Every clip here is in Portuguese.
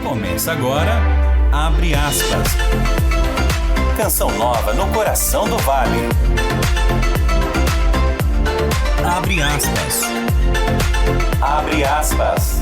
Começa agora, Abre Aspas. Canção nova no coração do Vale. Abre aspas. Abre aspas.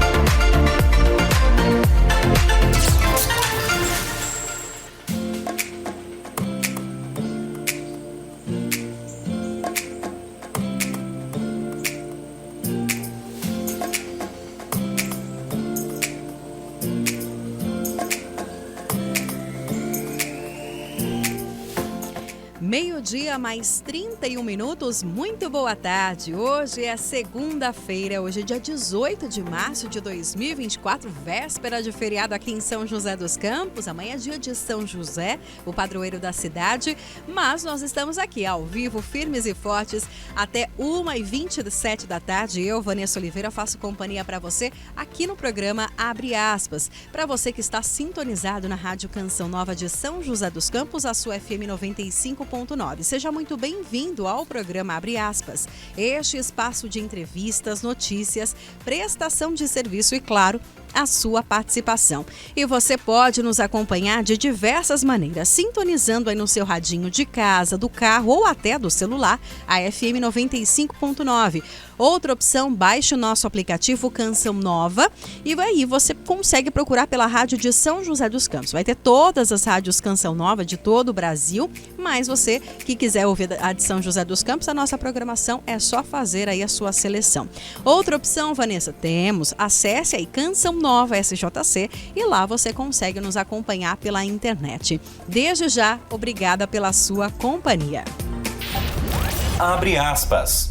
Meio-dia mais 31 minutos, muito boa tarde. Hoje é segunda-feira, hoje é dia 18 de março de 2024, véspera de feriado aqui em São José dos Campos. Amanhã é dia de São José, o padroeiro da cidade, mas nós estamos aqui ao vivo, firmes e fortes, até 1h27 da tarde. Eu, Vanessa Oliveira, faço companhia para você aqui no programa Abre Aspas. Para você que está sintonizado na Rádio Canção Nova de São José dos Campos, a sua FM 95.9. Seja muito bem-vindo ao programa Abre Aspas. Este espaço de entrevistas, notícias, prestação de serviço e, claro, a sua participação. E você pode nos acompanhar de diversas maneiras, sintonizando aí no seu radinho de casa, do carro ou até do celular, a FM 95.9. Outra opção, baixe o nosso aplicativo Canção Nova e aí você consegue procurar pela rádio de São José dos Campos. Vai ter todas as rádios Canção Nova de todo o Brasil, mas você que quiser ouvir a de São José dos Campos, a nossa programação é só fazer aí a sua seleção. Outra opção, Vanessa, temos, acesse aí Canção Nova SJC e lá você consegue nos acompanhar pela internet. Desde já, obrigada pela sua companhia. Abre aspas.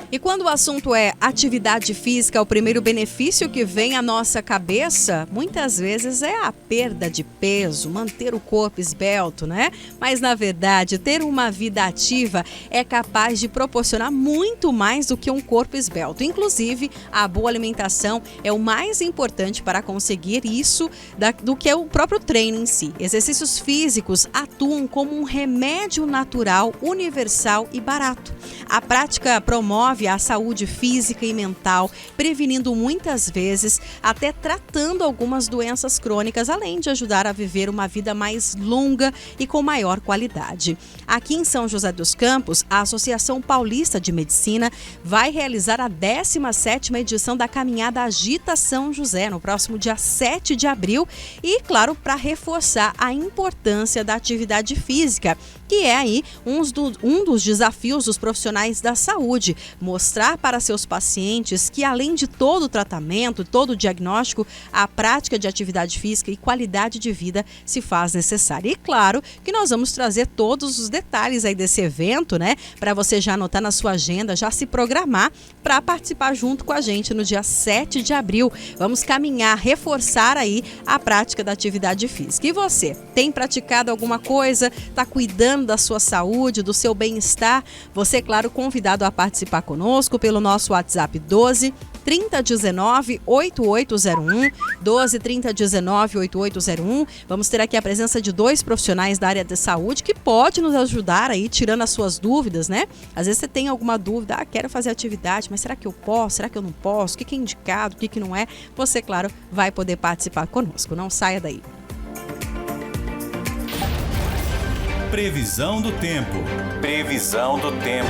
E quando o assunto é atividade física, o primeiro benefício que vem à nossa cabeça, muitas vezes é a perda de peso, manter o corpo esbelto, né? Mas, na verdade, ter uma vida ativa é capaz de proporcionar muito mais do que um corpo esbelto. Inclusive, a boa alimentação é o mais importante para conseguir isso do que o próprio treino em si. Exercícios físicos atuam como um remédio natural, universal e barato. A prática promove a saúde física e mental, prevenindo muitas vezes, até tratando algumas doenças crônicas, além de ajudar a viver uma vida mais longa e com maior qualidade. Aqui em São José dos Campos, a Associação Paulista de Medicina vai realizar a 17ª edição da Caminhada Agita São José, no próximo dia 7 de abril, e, claro, para reforçar a importância da atividade física, que é aí um dos desafios dos profissionais da saúde, mostrar para seus pacientes que, além de todo o tratamento, todo o diagnóstico, a prática de atividade física e qualidade de vida se faz necessária. E claro que nós vamos trazer todos os detalhes aí desse evento, né? Para você já anotar na sua agenda, já se programar para participar junto com a gente no dia 7 de abril. Vamos caminhar, reforçar aí a prática da atividade física. E você, tem praticado alguma coisa? Está cuidando da sua saúde, do seu bem-estar? Você, claro, convidado a participar conosco pelo nosso WhatsApp 12 3019 8801, 12 3019 8801. Vamos ter aqui a presença de 2 profissionais da área de saúde que pode nos ajudar aí, tirando as suas dúvidas, né? Às vezes você tem alguma dúvida, quero fazer atividade, mas será que eu posso? Será que eu não posso? O que é indicado? O que não é? Você, claro, vai poder participar conosco. Não saia daí. Previsão do tempo. Previsão do tempo.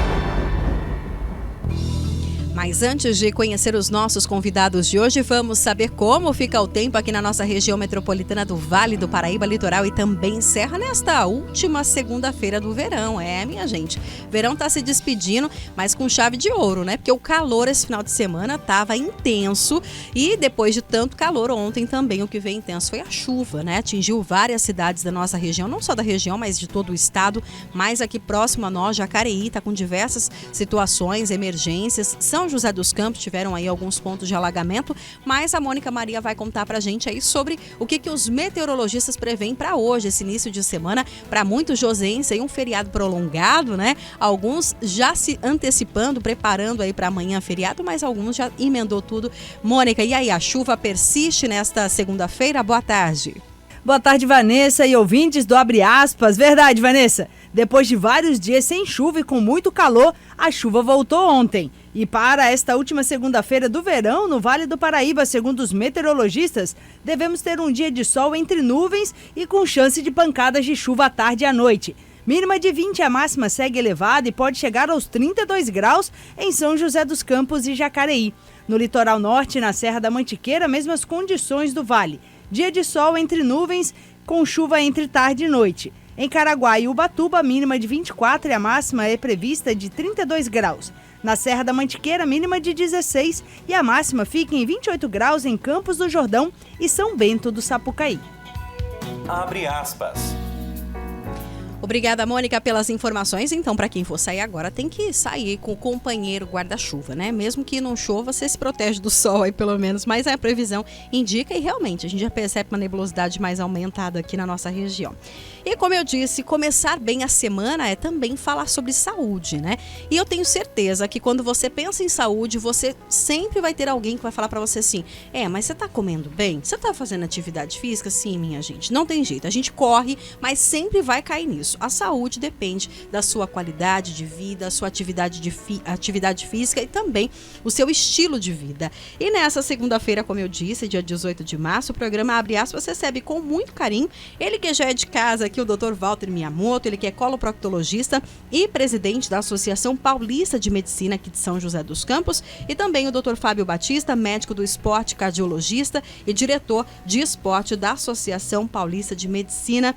Mas antes de conhecer os nossos convidados de hoje, vamos saber como fica o tempo aqui na nossa região metropolitana do Vale do Paraíba, Litoral e também Serra nesta última segunda-feira do verão. Minha gente, verão tá se despedindo, mas com chave de ouro, né? Porque o calor esse final de semana estava intenso e depois de tanto calor, ontem também o que veio intenso foi a chuva, né? Atingiu várias cidades da nossa região, não só da região, mas de todo o estado, mas aqui próximo a nós, Jacareí, tá com diversas situações, emergências. São José dos Campos tiveram aí alguns pontos de alagamento, mas a Mônica Maria vai contar pra gente aí sobre o que os meteorologistas preveem para hoje, esse início de semana, para muitos joseenses aí um feriado prolongado, né? Alguns já se antecipando, preparando aí para amanhã feriado, mas alguns já emendou tudo. Mônica, e aí, a chuva persiste nesta segunda-feira? Boa tarde. Boa tarde, Vanessa e ouvintes do Abre Aspas. Verdade, Vanessa. Depois de vários dias sem chuva e com muito calor, a chuva voltou ontem. E para esta última segunda-feira do verão, no Vale do Paraíba, segundo os meteorologistas, devemos ter um dia de sol entre nuvens e com chance de pancadas de chuva à tarde e à noite. Mínima de 20, a máxima segue elevada e pode chegar aos 32 graus em São José dos Campos e Jacareí. No litoral norte e na Serra da Mantiqueira, mesmas condições do vale. Dia de sol entre nuvens, com chuva entre tarde e noite. Em Caraguá e Ubatuba, mínima de 24 e a máxima é prevista de 32 graus. Na Serra da Mantiqueira, mínima de 16 e a máxima fica em 28 graus em Campos do Jordão e São Bento do Sapucaí. Abre aspas. Obrigada, Mônica, pelas informações. Então, para quem for sair agora, tem que sair com o companheiro guarda-chuva, né? Mesmo que não chova, você se protege do sol aí, pelo menos. Mas a previsão indica e realmente a gente já percebe uma nebulosidade mais aumentada aqui na nossa região. E como eu disse, começar bem a semana é também falar sobre saúde, né? E eu tenho certeza que quando você pensa em saúde, você sempre vai ter alguém que vai falar para você assim: mas você tá comendo bem? Você tá fazendo atividade física? Sim, minha gente. Não tem jeito. A gente corre, mas sempre vai cair nisso. A saúde depende da sua qualidade de vida, a sua atividade física e também o seu estilo de vida. E nessa segunda-feira, como eu disse, dia 18 de março, o programa Abre Aspas recebe com muito carinho ele que já é de casa aqui, o Dr. Walter Miyamoto, ele que é coloproctologista e presidente da Associação Paulista de Medicina aqui de São José dos Campos, e também o Dr. Fábio Batista, médico do esporte, cardiologista e diretor de esporte da Associação Paulista de Medicina.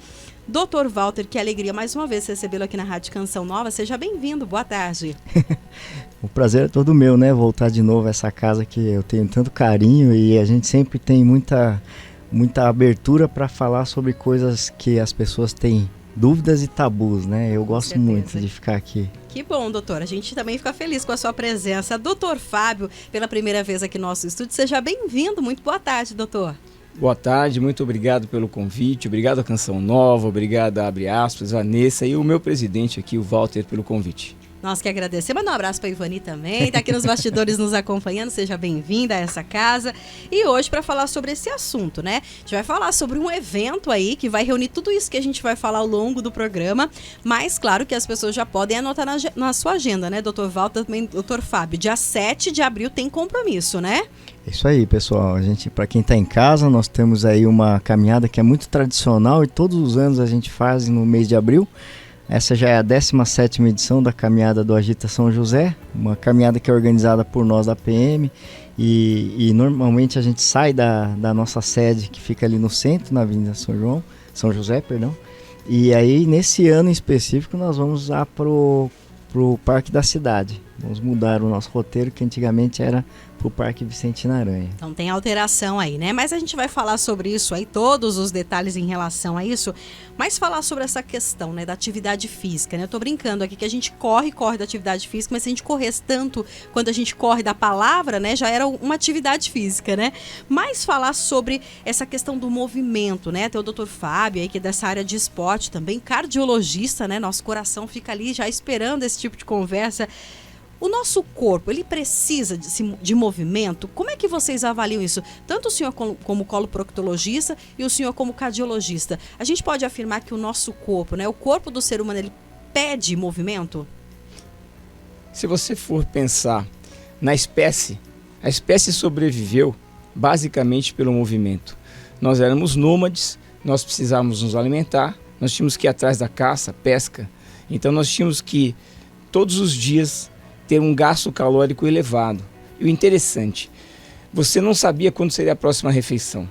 Dr. Walter, que alegria mais uma vez recebê-lo aqui na Rádio Canção Nova. Seja bem-vindo, boa tarde. O prazer é todo meu, né? Voltar de novo a essa casa que eu tenho tanto carinho e a gente sempre tem muita abertura para falar sobre coisas que as pessoas têm dúvidas e tabus, né? Eu gosto muito de ficar aqui. Que bom, doutor. A gente também fica feliz com a sua presença. Doutor Fábio, pela primeira vez aqui no nosso estúdio, seja bem-vindo. Muito boa tarde, doutor. Boa tarde, muito obrigado pelo convite, obrigado à Canção Nova, obrigado a Abre Aspas, Vanessa e o meu presidente aqui, o Walter, pelo convite. Nós que agradecemos. Manda um abraço para a Ivani também, está aqui nos bastidores nos acompanhando. Seja bem-vinda a essa casa. E hoje, para falar sobre esse assunto, né? A gente vai falar sobre um evento aí que vai reunir tudo isso que a gente vai falar ao longo do programa. Mas, claro que as pessoas já podem anotar na sua agenda, né, doutor Walter, também doutor Fábio? Dia 7 de abril tem compromisso, né? Isso aí, pessoal. A gente, para quem está em casa, nós temos aí uma caminhada que é muito tradicional e todos os anos a gente faz no mês de abril. Essa já é a 17ª edição da caminhada do Agita São José, uma caminhada que é organizada por nós da PM e normalmente a gente sai da nossa sede que fica ali no centro, na Avenida São José, e aí nesse ano em específico nós vamos lá pro Parque da Cidade. Vamos mudar o nosso roteiro, que antigamente era pro Parque Vicentina Aranha. Então tem alteração aí, né? Mas a gente vai falar sobre isso aí, todos os detalhes em relação a isso, mas falar sobre essa questão, né, da atividade física, né? Eu tô brincando aqui que a gente corre da atividade física, mas se a gente corresse tanto quando a gente corre da palavra, né, já era uma atividade física, né? Mas falar sobre essa questão do movimento, né? Tem o Dr. Fábio aí, que é dessa área de esporte também, cardiologista, né? Nosso coração fica ali já esperando esse tipo de conversa. O nosso corpo, ele precisa de movimento? Como é que vocês avaliam isso? Tanto o senhor como coloproctologista e o senhor como cardiologista. A gente pode afirmar que o nosso corpo, né, o corpo do ser humano, ele pede movimento? Se você for pensar na espécie, a espécie sobreviveu basicamente pelo movimento. Nós éramos nômades, nós precisávamos nos alimentar, nós tínhamos que ir atrás da caça, pesca. Então nós tínhamos que, todos os dias, ter um gasto calórico elevado. E o interessante, você não sabia quando seria a próxima refeição.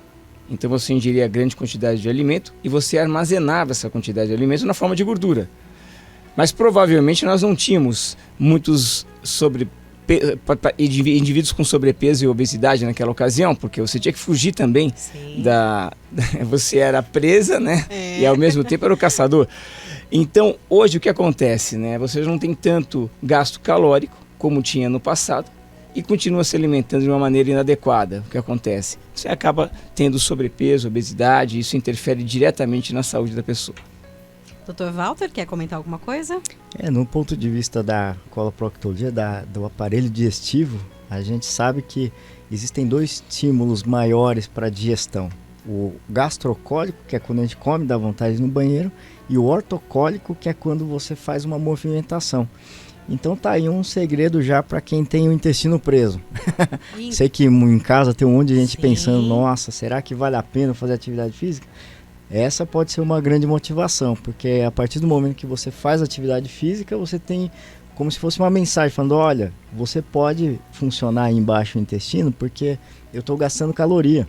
Então você ingeria grande quantidade de alimento e você armazenava essa quantidade de alimento na forma de gordura. Mas provavelmente nós não tínhamos muitos indivíduos com sobrepeso e obesidade naquela ocasião, porque você tinha que fugir também você era presa, né? E ao mesmo tempo era o caçador. Então, hoje o que acontece, né? Você não tem tanto gasto calórico como tinha no passado e continua se alimentando de uma maneira inadequada. O que acontece? Você acaba tendo sobrepeso, obesidade, e isso interfere diretamente na saúde da pessoa. Dr. Walter, quer comentar alguma coisa? No ponto de vista da coloproctologia, do aparelho digestivo, a gente sabe que existem dois estímulos maiores para a digestão. O gastrocólico, que é quando a gente come, dá vontade de ir no banheiro, e o ortocólico, que é quando você faz uma movimentação. Então tá aí um segredo já para quem tem o intestino preso. Sei que em casa tem um monte de gente pensando, nossa, será que vale a pena fazer atividade física? Essa pode ser uma grande motivação, porque a partir do momento que você faz atividade física, você tem como se fosse uma mensagem falando, olha, você pode funcionar aí embaixo do intestino porque eu estou gastando caloria.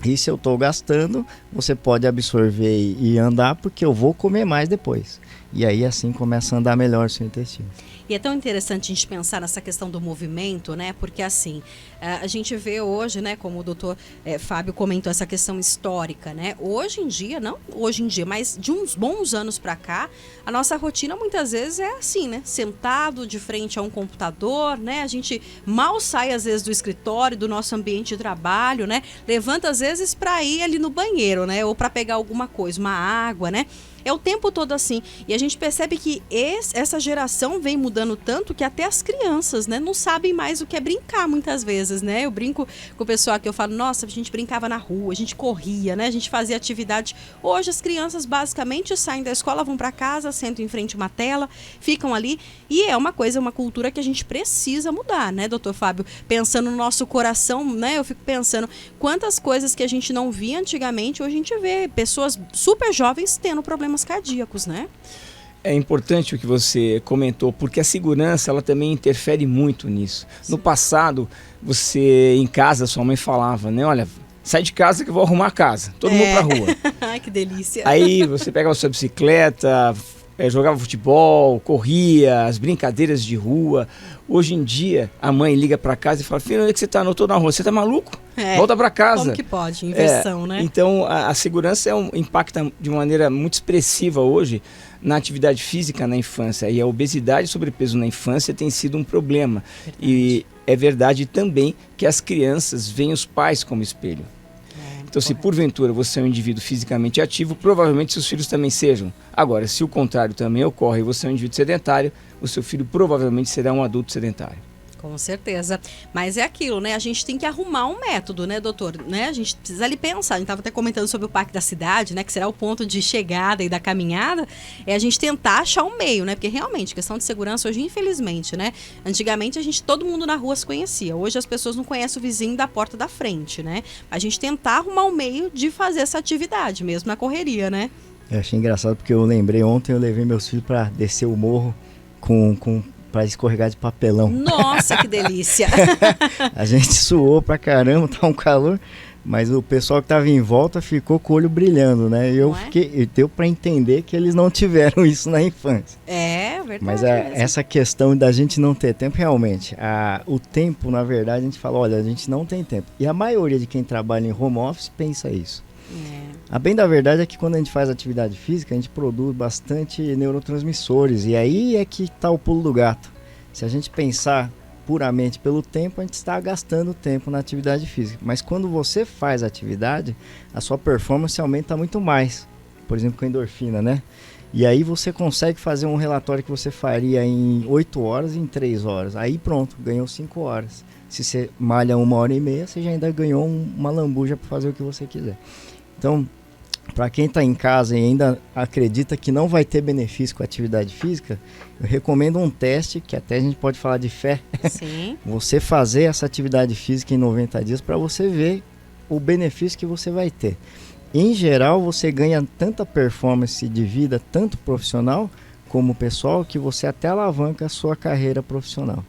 E se eu estou gastando, você pode absorver e andar porque eu vou comer mais depois. E aí assim começa a andar melhor o seu intestino. E é tão interessante a gente pensar nessa questão do movimento, né? Porque assim, a gente vê hoje, né, como o doutor Fábio comentou, essa questão histórica, né? Hoje em dia, não hoje em dia, mas de uns bons anos para cá, a nossa rotina muitas vezes é assim, né? Sentado de frente a um computador, né? A gente mal sai às vezes do escritório, do nosso ambiente de trabalho, né? Levanta às vezes para ir ali no banheiro, né? Ou para pegar alguma coisa, uma água, né? É o tempo todo assim. E a gente percebe que essa geração vem mudando tanto que até as crianças, né, não sabem mais o que é brincar muitas vezes, né? Eu brinco com o pessoal que eu falo, nossa, a gente brincava na rua, a gente corria, né? A gente fazia atividade. Hoje as crianças basicamente saem da escola, vão para casa, sentam em frente a uma tela, ficam ali. E é uma coisa, uma cultura que a gente precisa mudar, né, doutor Fábio? Pensando no nosso coração, né? Eu fico pensando quantas coisas que a gente não via antigamente, hoje a gente vê pessoas super jovens tendo problemas cardíacos, né? É importante o que você comentou, porque a segurança ela também interfere muito nisso. Sim. No passado, você em casa, sua mãe falava, né? Olha, sai de casa que eu vou arrumar a casa. Todo mundo pra rua. Ai, que delícia. Aí você pegava a sua bicicleta, jogava futebol, corria, as brincadeiras de rua. Hoje em dia, a mãe liga pra casa e fala, filho, onde é que você tá? Não tô na rua. Você tá maluco? Volta pra casa. Como que pode? Inversão, né? Então, a segurança impacta de uma maneira muito expressiva hoje na atividade física na infância. E a obesidade e sobrepeso na infância tem sido um problema. Verdade. E é verdade também que as crianças veem os pais como espelho. Então, se porventura você é um indivíduo fisicamente ativo, provavelmente seus filhos também sejam. Agora, se o contrário também ocorre e você é um indivíduo sedentário, o seu filho provavelmente será um adulto sedentário. Com certeza. Mas é aquilo, né? A gente tem que arrumar um método, né, doutor? Né? A gente precisa ali pensar. A gente estava até comentando sobre o Parque da Cidade, né? Que será o ponto de chegada e da caminhada. É a gente tentar achar um meio, né? Porque realmente, questão de segurança hoje, infelizmente, né? Antigamente, todo mundo na rua se conhecia. Hoje as pessoas não conhecem o vizinho da porta da frente, né? A gente tentar arrumar um meio de fazer essa atividade, mesmo na correria, né? Eu achei engraçado porque eu lembrei ontem, eu levei meus filhos para descer o morro para escorregar de papelão. Nossa, que delícia! A gente suou pra caramba, tá um calor, mas o pessoal que tava em volta ficou com o olho brilhando, né? E deu para entender que eles não tiveram isso na infância. É verdade. Mas essa questão da gente não ter tempo, realmente, o tempo, na verdade, a gente fala, olha, a gente não tem tempo. E a maioria de quem trabalha em home office pensa isso. A bem da verdade é que quando a gente faz atividade física, a gente produz bastante neurotransmissores. E aí é que está o pulo do gato. Se a gente pensar puramente pelo tempo, a gente está gastando tempo na atividade física. Mas quando você faz atividade, a sua performance aumenta muito mais. Por exemplo, com a endorfina, né? E aí você consegue fazer um relatório que você faria em 8 horas em 3 horas. Aí pronto, ganhou 5 horas. Se você malha 1h30, você já ainda ganhou uma lambuja para fazer o que você quiser. Então, para quem está em casa e ainda acredita que não vai ter benefício com a atividade física, eu recomendo um teste, que até a gente pode falar de fé. Sim. Você fazer essa atividade física em 90 dias para você ver o benefício que você vai ter. Em geral, você ganha tanta performance de vida, tanto profissional como pessoal, que você até alavanca a sua carreira profissional.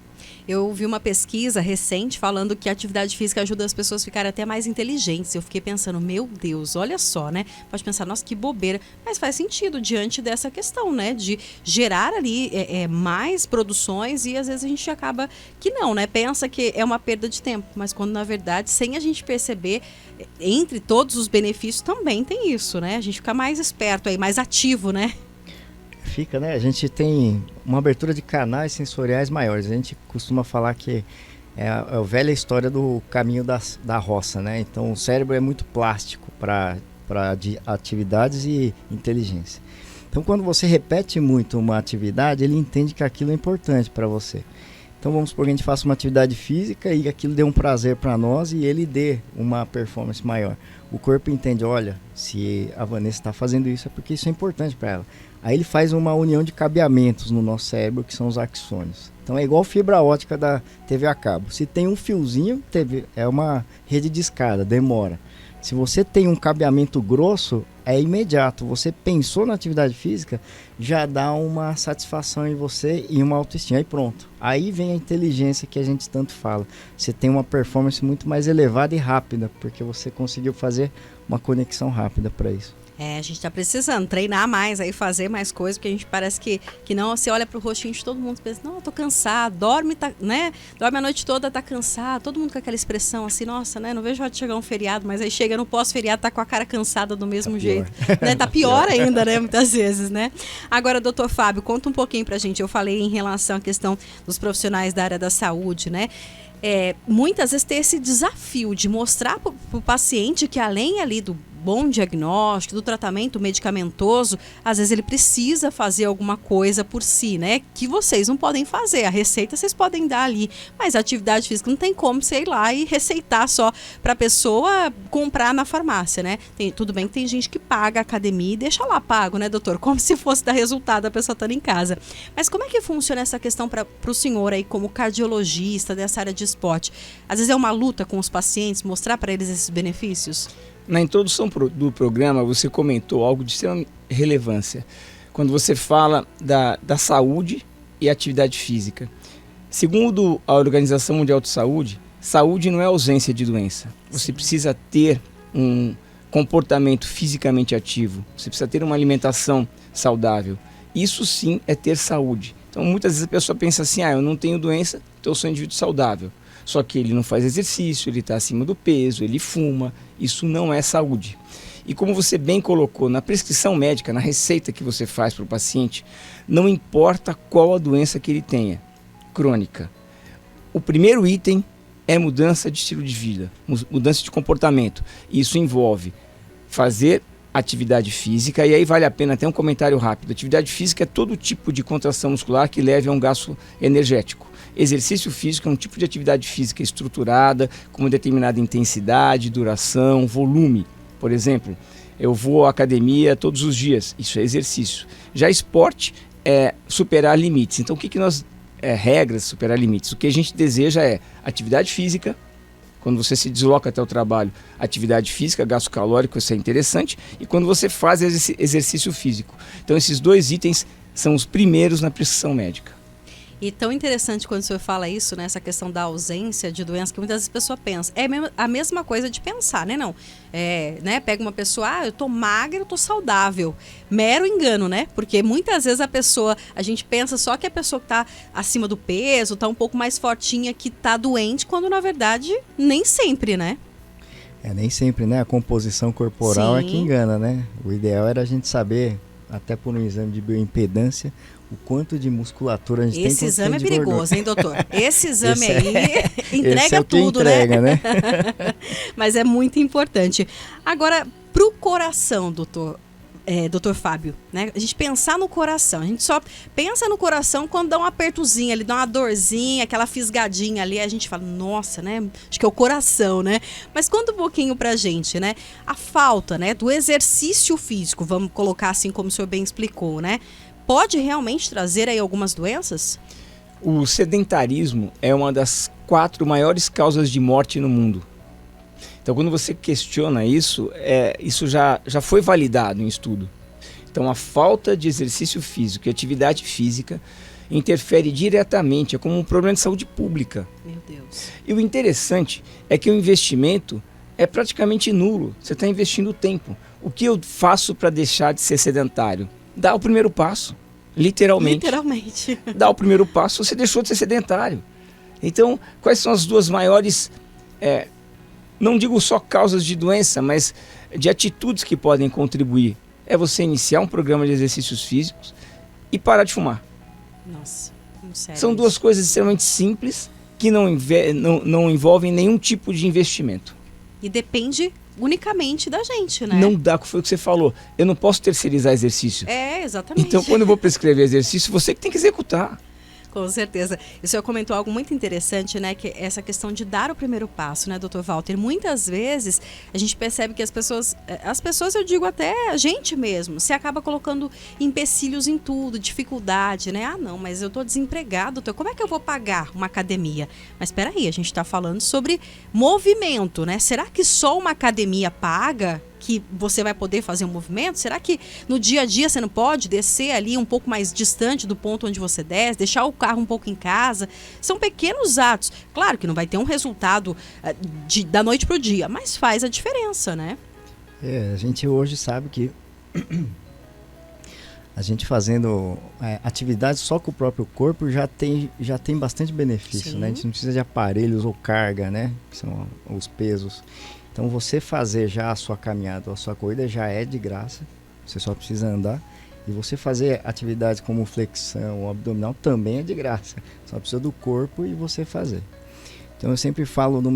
Eu vi uma pesquisa recente falando que a atividade física ajuda as pessoas a ficarem até mais inteligentes. Eu fiquei pensando, meu Deus, olha só, né? Pode pensar, nossa, que bobeira. Mas faz sentido diante dessa questão, né? De gerar ali mais produções e às vezes a gente acaba que não, né? Pensa que é uma perda de tempo. Mas quando, na verdade, sem a gente perceber, entre todos os benefícios também tem isso, né? A gente fica mais esperto aí, mais ativo, né? Fica, né? A gente tem uma abertura de canais sensoriais maiores. A gente costuma falar que é a velha história do caminho da roça, né? Então o cérebro é muito plástico para atividades e inteligência. Então quando você repete muito uma atividade, ele entende que aquilo é importante para você. Então vamos supor que a gente faça uma atividade física e aquilo dê um prazer para nós e ele dê uma performance maior. O corpo entende, olha, se a Vanessa está fazendo isso é porque isso é importante para ela. Aí ele faz uma união de cabeamentos no nosso cérebro, que são os axônios. Então é igual fibra ótica da TV a cabo. Se tem um fiozinho, é uma rede de escada, demora. Se você tem um cabeamento grosso, é imediato. Você pensou na atividade física, já dá uma satisfação em você e uma autoestima. Aí pronto. Aí vem a inteligência que a gente tanto fala. Você tem uma performance muito mais elevada e rápida, porque você conseguiu fazer uma conexão rápida para isso. A gente tá precisando treinar mais, aí fazer mais coisas, porque a gente parece que não, você olha pro rostinho de todo mundo e pensa, não, eu tô cansado, dorme a noite toda, tá cansado, todo mundo com aquela expressão assim, nossa, né, não vejo a hora de chegar um feriado, mas aí chega no pós-feriado, tá com a cara cansada do mesmo jeito, né, tá pior ainda, né, muitas vezes, né. Agora, doutor Fábio, conta um pouquinho pra gente, eu falei em relação à questão dos profissionais da área da saúde, né, muitas vezes tem esse desafio de mostrar pro paciente que além ali do bom diagnóstico, do tratamento medicamentoso, às vezes ele precisa fazer alguma coisa por si, né? Que vocês não podem fazer. A receita vocês podem dar ali, mas a atividade física não tem como você ir lá e receitar só para a pessoa comprar na farmácia, né? Tudo bem que tem gente que paga a academia e deixa lá pago, né, doutor? Como se fosse dar resultado a pessoa estando em casa. Mas como é que funciona essa questão para o senhor aí como cardiologista dessa área de esporte? Às vezes é uma luta com os pacientes, mostrar para eles esses benefícios? Na introdução do programa, você comentou algo de extrema relevância, quando você fala da saúde e atividade física. Segundo a Organização Mundial de Saúde, saúde não é ausência de doença. Você precisa ter um comportamento fisicamente ativo, você precisa ter uma alimentação saudável. Isso sim é ter saúde. Então muitas vezes a pessoa pensa assim, eu não tenho doença, então eu sou um indivíduo saudável. Só que ele não faz exercício, ele está acima do peso, ele fuma, isso não é saúde. E como você bem colocou, na prescrição médica, na receita que você faz para o paciente, não importa qual a doença que ele tenha, crônica. O primeiro item é mudança de estilo de vida, mudança de comportamento. Isso envolve fazer atividade física, e aí vale a pena até um comentário rápido. Atividade física é todo tipo de contração muscular que leve a um gasto energético. Exercício físico é um tipo de atividade física estruturada, com uma determinada intensidade, duração, volume. Por exemplo, eu vou à academia todos os dias, isso é exercício. Já esporte é superar limites. Então o que nós... regras, superar limites. O que a gente deseja é atividade física, quando você se desloca até o trabalho, atividade física, gasto calórico, isso é interessante, e quando você faz exercício físico. Então esses dois itens são os primeiros na prescrição médica. E tão interessante quando o senhor fala isso, né? Essa questão da ausência de doença, que muitas vezes a pessoa pensa. É a mesma coisa de pensar, né? Não. Né? Pega uma pessoa, eu tô magra, eu tô saudável. Mero engano, né? Porque muitas vezes a gente pensa só que a pessoa que tá acima do peso, tá um pouco mais fortinha, que tá doente, quando na verdade nem sempre, né? Nem sempre, né? A composição corporal Sim. É que engana, né? O ideal era a gente saber, até por um exame de bioimpedância, o quanto de musculatura a gente tem. Esse exame é perigoso, hein, doutor? Esse exame esse entrega tudo, entrega, né? Mas é muito importante. Agora, pro coração, doutor Fábio, né? A gente pensar no coração, a gente só pensa no coração quando dá um apertozinho ali, dá uma dorzinha, aquela fisgadinha ali, a gente fala, nossa, né? Acho que é o coração, né? Mas conta um pouquinho pra gente, né? A falta, né, do exercício físico, vamos colocar assim como o senhor bem explicou, né? Pode realmente trazer aí algumas doenças? O sedentarismo é uma das 4 maiores causas de morte no mundo. Então, quando você questiona isso, isso já foi validado em estudo. Então, a falta de exercício físico e atividade física interfere diretamente, é como um problema de saúde pública. Meu Deus. E o interessante é que o investimento é praticamente nulo. Você está investindo tempo. O que eu faço para deixar de ser sedentário? Dá o primeiro passo, literalmente. Dá o primeiro passo, você deixou de ser sedentário. Então, quais são as 2 maiores, não digo só causas de doença, mas de atitudes que podem contribuir? É você iniciar um programa de exercícios físicos e parar de fumar. Nossa, sério. São 2 coisas extremamente simples que não envolvem nenhum tipo de investimento. E depende unicamente da gente, né? Não dá, foi o que você falou. Eu não posso terceirizar exercício. Exatamente. Então, quando eu vou prescrever exercício, você que tem que executar. Com certeza. E o senhor comentou algo muito interessante, né? Que é essa questão de dar o primeiro passo, né, doutor Walter? Muitas vezes a gente percebe que as pessoas, eu digo até a gente mesmo, se acaba colocando empecilhos em tudo, dificuldade, né? Ah, não, mas eu tô desempregado, doutor, como é que eu vou pagar uma academia? Mas espera aí, a gente está falando sobre movimento, né? Será que só uma academia paga que você vai poder fazer um movimento? Será que no dia a dia você não pode descer ali um pouco mais distante do ponto onde você desce, deixar o carro um pouco em casa? São pequenos atos. Claro que não vai ter um resultado da noite para o dia, mas faz a diferença, né? A gente hoje sabe que a gente fazendo atividades só com o próprio corpo já tem bastante benefício, Sim. né? A gente não precisa de aparelhos ou carga, né? Que são os pesos. Então você fazer já a sua caminhada ou a sua corrida já é de graça, você só precisa andar. E você fazer atividades como flexão ou abdominal também é de graça, só precisa do corpo e você fazer. Então eu sempre falo de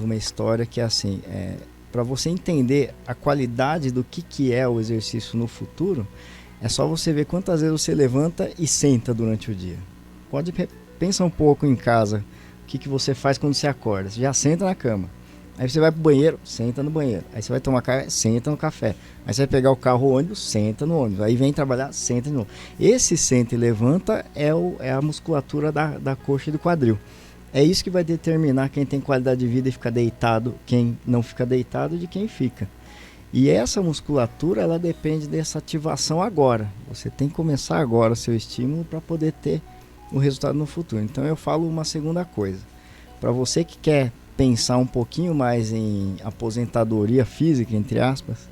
uma história que é assim, para você entender a qualidade do que é o exercício no futuro, é só você ver quantas vezes você levanta e senta durante o dia. Pensa um pouco em casa, o que você faz quando você acorda, você já senta na cama. Aí você vai pro banheiro, senta no banheiro. Aí você vai tomar café, senta no café. Aí você vai pegar o carro ou ônibus, senta no ônibus. Aí vem trabalhar, senta de novo. Esse senta e levanta é a musculatura da coxa e do quadril. É isso que vai determinar quem tem qualidade de vida e fica deitado, quem não fica deitado e de quem fica. E essa musculatura, ela depende dessa ativação agora. Você tem que começar agora o seu estímulo para poder ter o resultado no futuro. Então eu falo uma segunda coisa. Para você que quer pensar um pouquinho mais em aposentadoria física, entre aspas,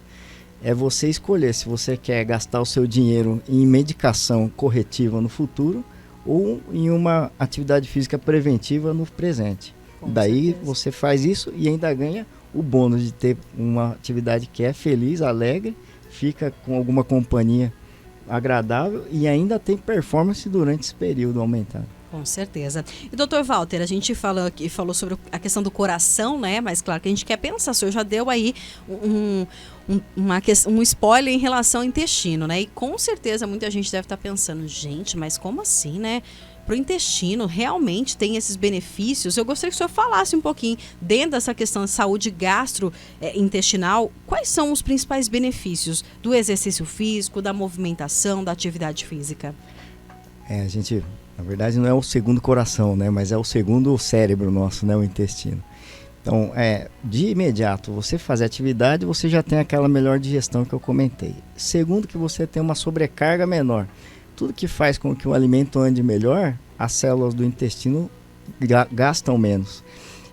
é você escolher se você quer gastar o seu dinheiro em medicação corretiva no futuro ou em uma atividade física preventiva no presente. Daí certeza. Você faz isso e ainda ganha o bônus de ter uma atividade que é feliz, alegre, fica com alguma companhia agradável e ainda tem performance durante esse período aumentado. Com certeza. E doutor Walter, a gente falou sobre a questão do coração, né? Mas claro que a gente quer pensar, o senhor já deu aí um spoiler em relação ao intestino, né? E com certeza muita gente deve estar pensando, gente, mas como assim, né? Para o intestino realmente tem esses benefícios. Eu gostaria que o senhor falasse um pouquinho, dentro dessa questão de saúde gastrointestinal, quais são os principais benefícios do exercício físico, da movimentação, da atividade física? A gente, na verdade, não é o segundo coração, né? Mas é o segundo cérebro nosso, né? O intestino. Então, de imediato, você fazer atividade, você já tem aquela melhor digestão que eu comentei. Segundo, que você tem uma sobrecarga menor. Tudo que faz com que o alimento ande melhor, as células do intestino gastam menos.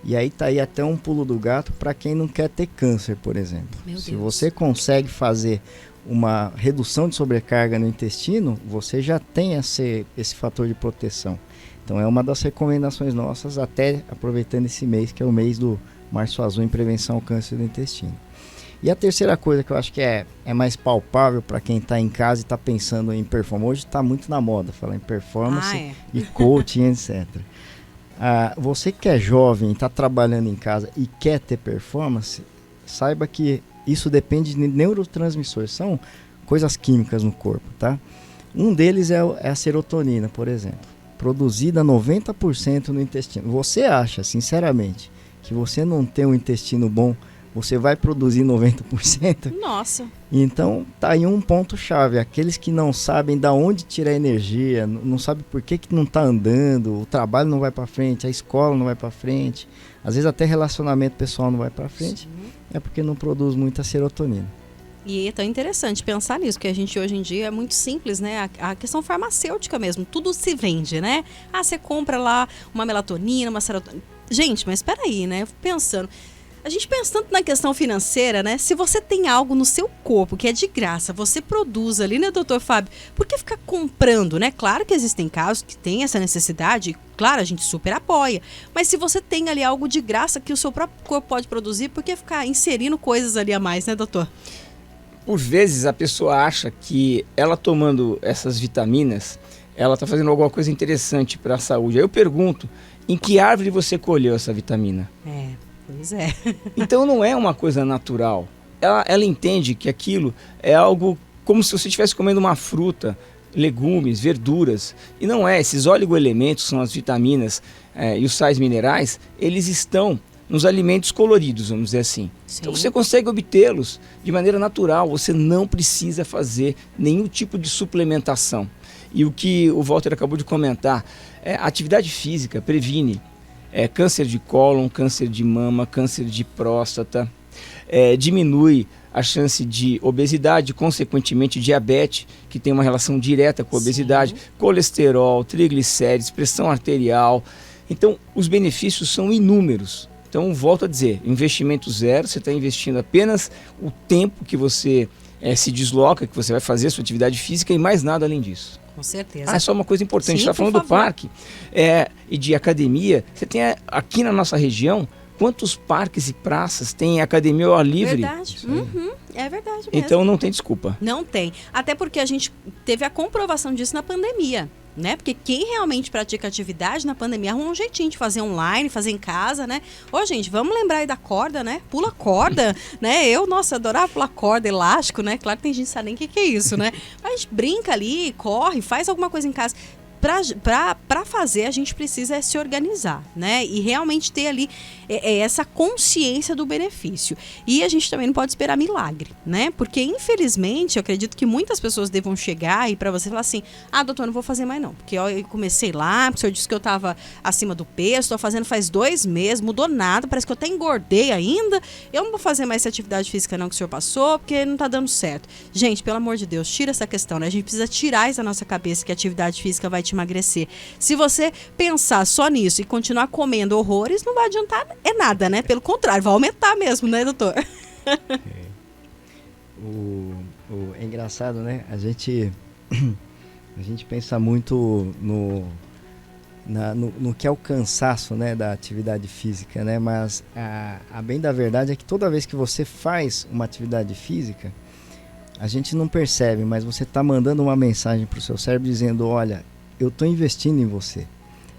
E aí tá aí até um pulo do gato para quem não quer ter câncer, por exemplo. Se você consegue fazer uma redução de sobrecarga no intestino, você já tem esse fator de proteção. Então é uma das recomendações nossas, até aproveitando esse mês, que é o mês do Março Azul em prevenção ao câncer do intestino. E a terceira coisa que eu acho que é mais palpável para quem está em casa e está pensando em performance, hoje está muito na moda falar em performance e coaching, etc. Você que é jovem, está trabalhando em casa e quer ter performance, saiba que isso depende de neurotransmissores, são coisas químicas no corpo, tá? Um deles é a serotonina, por exemplo, produzida 90% no intestino. Você acha, sinceramente, que você não tem um intestino bom, você vai produzir 90%? Nossa! Então, tá aí um ponto-chave. Aqueles que não sabem de onde tirar energia, não sabem por que não tá andando, o trabalho não vai para frente, a escola não vai para frente, às vezes até relacionamento pessoal não vai para frente, é porque não produz muita serotonina. E é tão interessante pensar nisso, que a gente hoje em dia é muito simples, né? A questão farmacêutica mesmo, tudo se vende, né? Você compra lá uma melatonina, uma serotonina. Gente, mas espera aí, né? Pensando... A gente pensa tanto na questão financeira, né? Se você tem algo no seu corpo que é de graça, você produz ali, né, doutor Fábio? Por que ficar comprando, né? Claro que existem casos que tem essa necessidade, claro, a gente super apoia. Mas se você tem ali algo de graça que o seu próprio corpo pode produzir, por que ficar inserindo coisas ali a mais, né, doutor? Por vezes a pessoa acha que ela tomando essas vitaminas, ela está fazendo alguma coisa interessante para a saúde. Aí eu pergunto, em que árvore você colheu essa vitamina? Pois é. Então não é uma coisa natural. Ela entende que aquilo é algo como se você estivesse comendo uma fruta legumes, verduras. E não é, esses oligoelementos, são as vitaminas e os sais minerais, eles estão nos alimentos coloridos, vamos dizer assim. Sim. Então você consegue obtê-los de maneira natural, você não precisa fazer nenhum tipo de suplementação. E o que o Walter acabou de comentar, a atividade física previne câncer de cólon, câncer de mama, câncer de próstata, diminui a chance de obesidade, consequentemente diabetes, que tem uma relação direta com a obesidade, colesterol, triglicérides, pressão arterial. Então, os benefícios são inúmeros. Então, volto a dizer, investimento zero, você está investindo apenas o tempo que você se desloca, que você vai fazer a sua atividade física e mais nada além disso. Com certeza. Só uma coisa importante, Sim, você está falando do parque e de academia. Você tem aqui na nossa região, quantos parques e praças tem academia ao ar livre? Verdade. É verdade mesmo. Então não tem desculpa. Não tem. Até porque a gente teve a comprovação disso na pandemia, né? Porque quem realmente pratica atividade na pandemia arruma um jeitinho de fazer online, fazer em casa, né? Ô, gente, vamos lembrar aí da corda, né? Pula corda, né? Nossa, adorava pular corda, elástico, né? Claro que tem gente que sabe nem o que é isso, né? Mas brinca ali, corre, faz alguma coisa em casa. Para fazer, a gente precisa se organizar, né? E realmente ter ali essa consciência do benefício. E a gente também não pode esperar milagre, né? Porque, infelizmente, eu acredito que muitas pessoas devam chegar e para você falar assim, doutor, não vou fazer mais não. Porque eu comecei lá, porque o senhor disse que eu estava acima do peso, estou fazendo faz 2 meses, mudou nada, parece que eu até engordei ainda. Eu não vou fazer mais essa atividade física não que o senhor passou, porque não tá dando certo. Gente, pelo amor de Deus, tira essa questão, né? A gente precisa tirar isso da nossa cabeça que a atividade física vai te emagrecer. Se você pensar só nisso e continuar comendo horrores, não vai adiantar nada, né? Pelo contrário, vai aumentar mesmo, né, doutor? É engraçado, né? A gente pensa muito no que é o cansaço, né, da atividade física, né? Mas a bem da verdade é que toda vez que você faz uma atividade física, a gente não percebe, mas você está mandando uma mensagem para o seu cérebro dizendo, olha, eu estou investindo em você.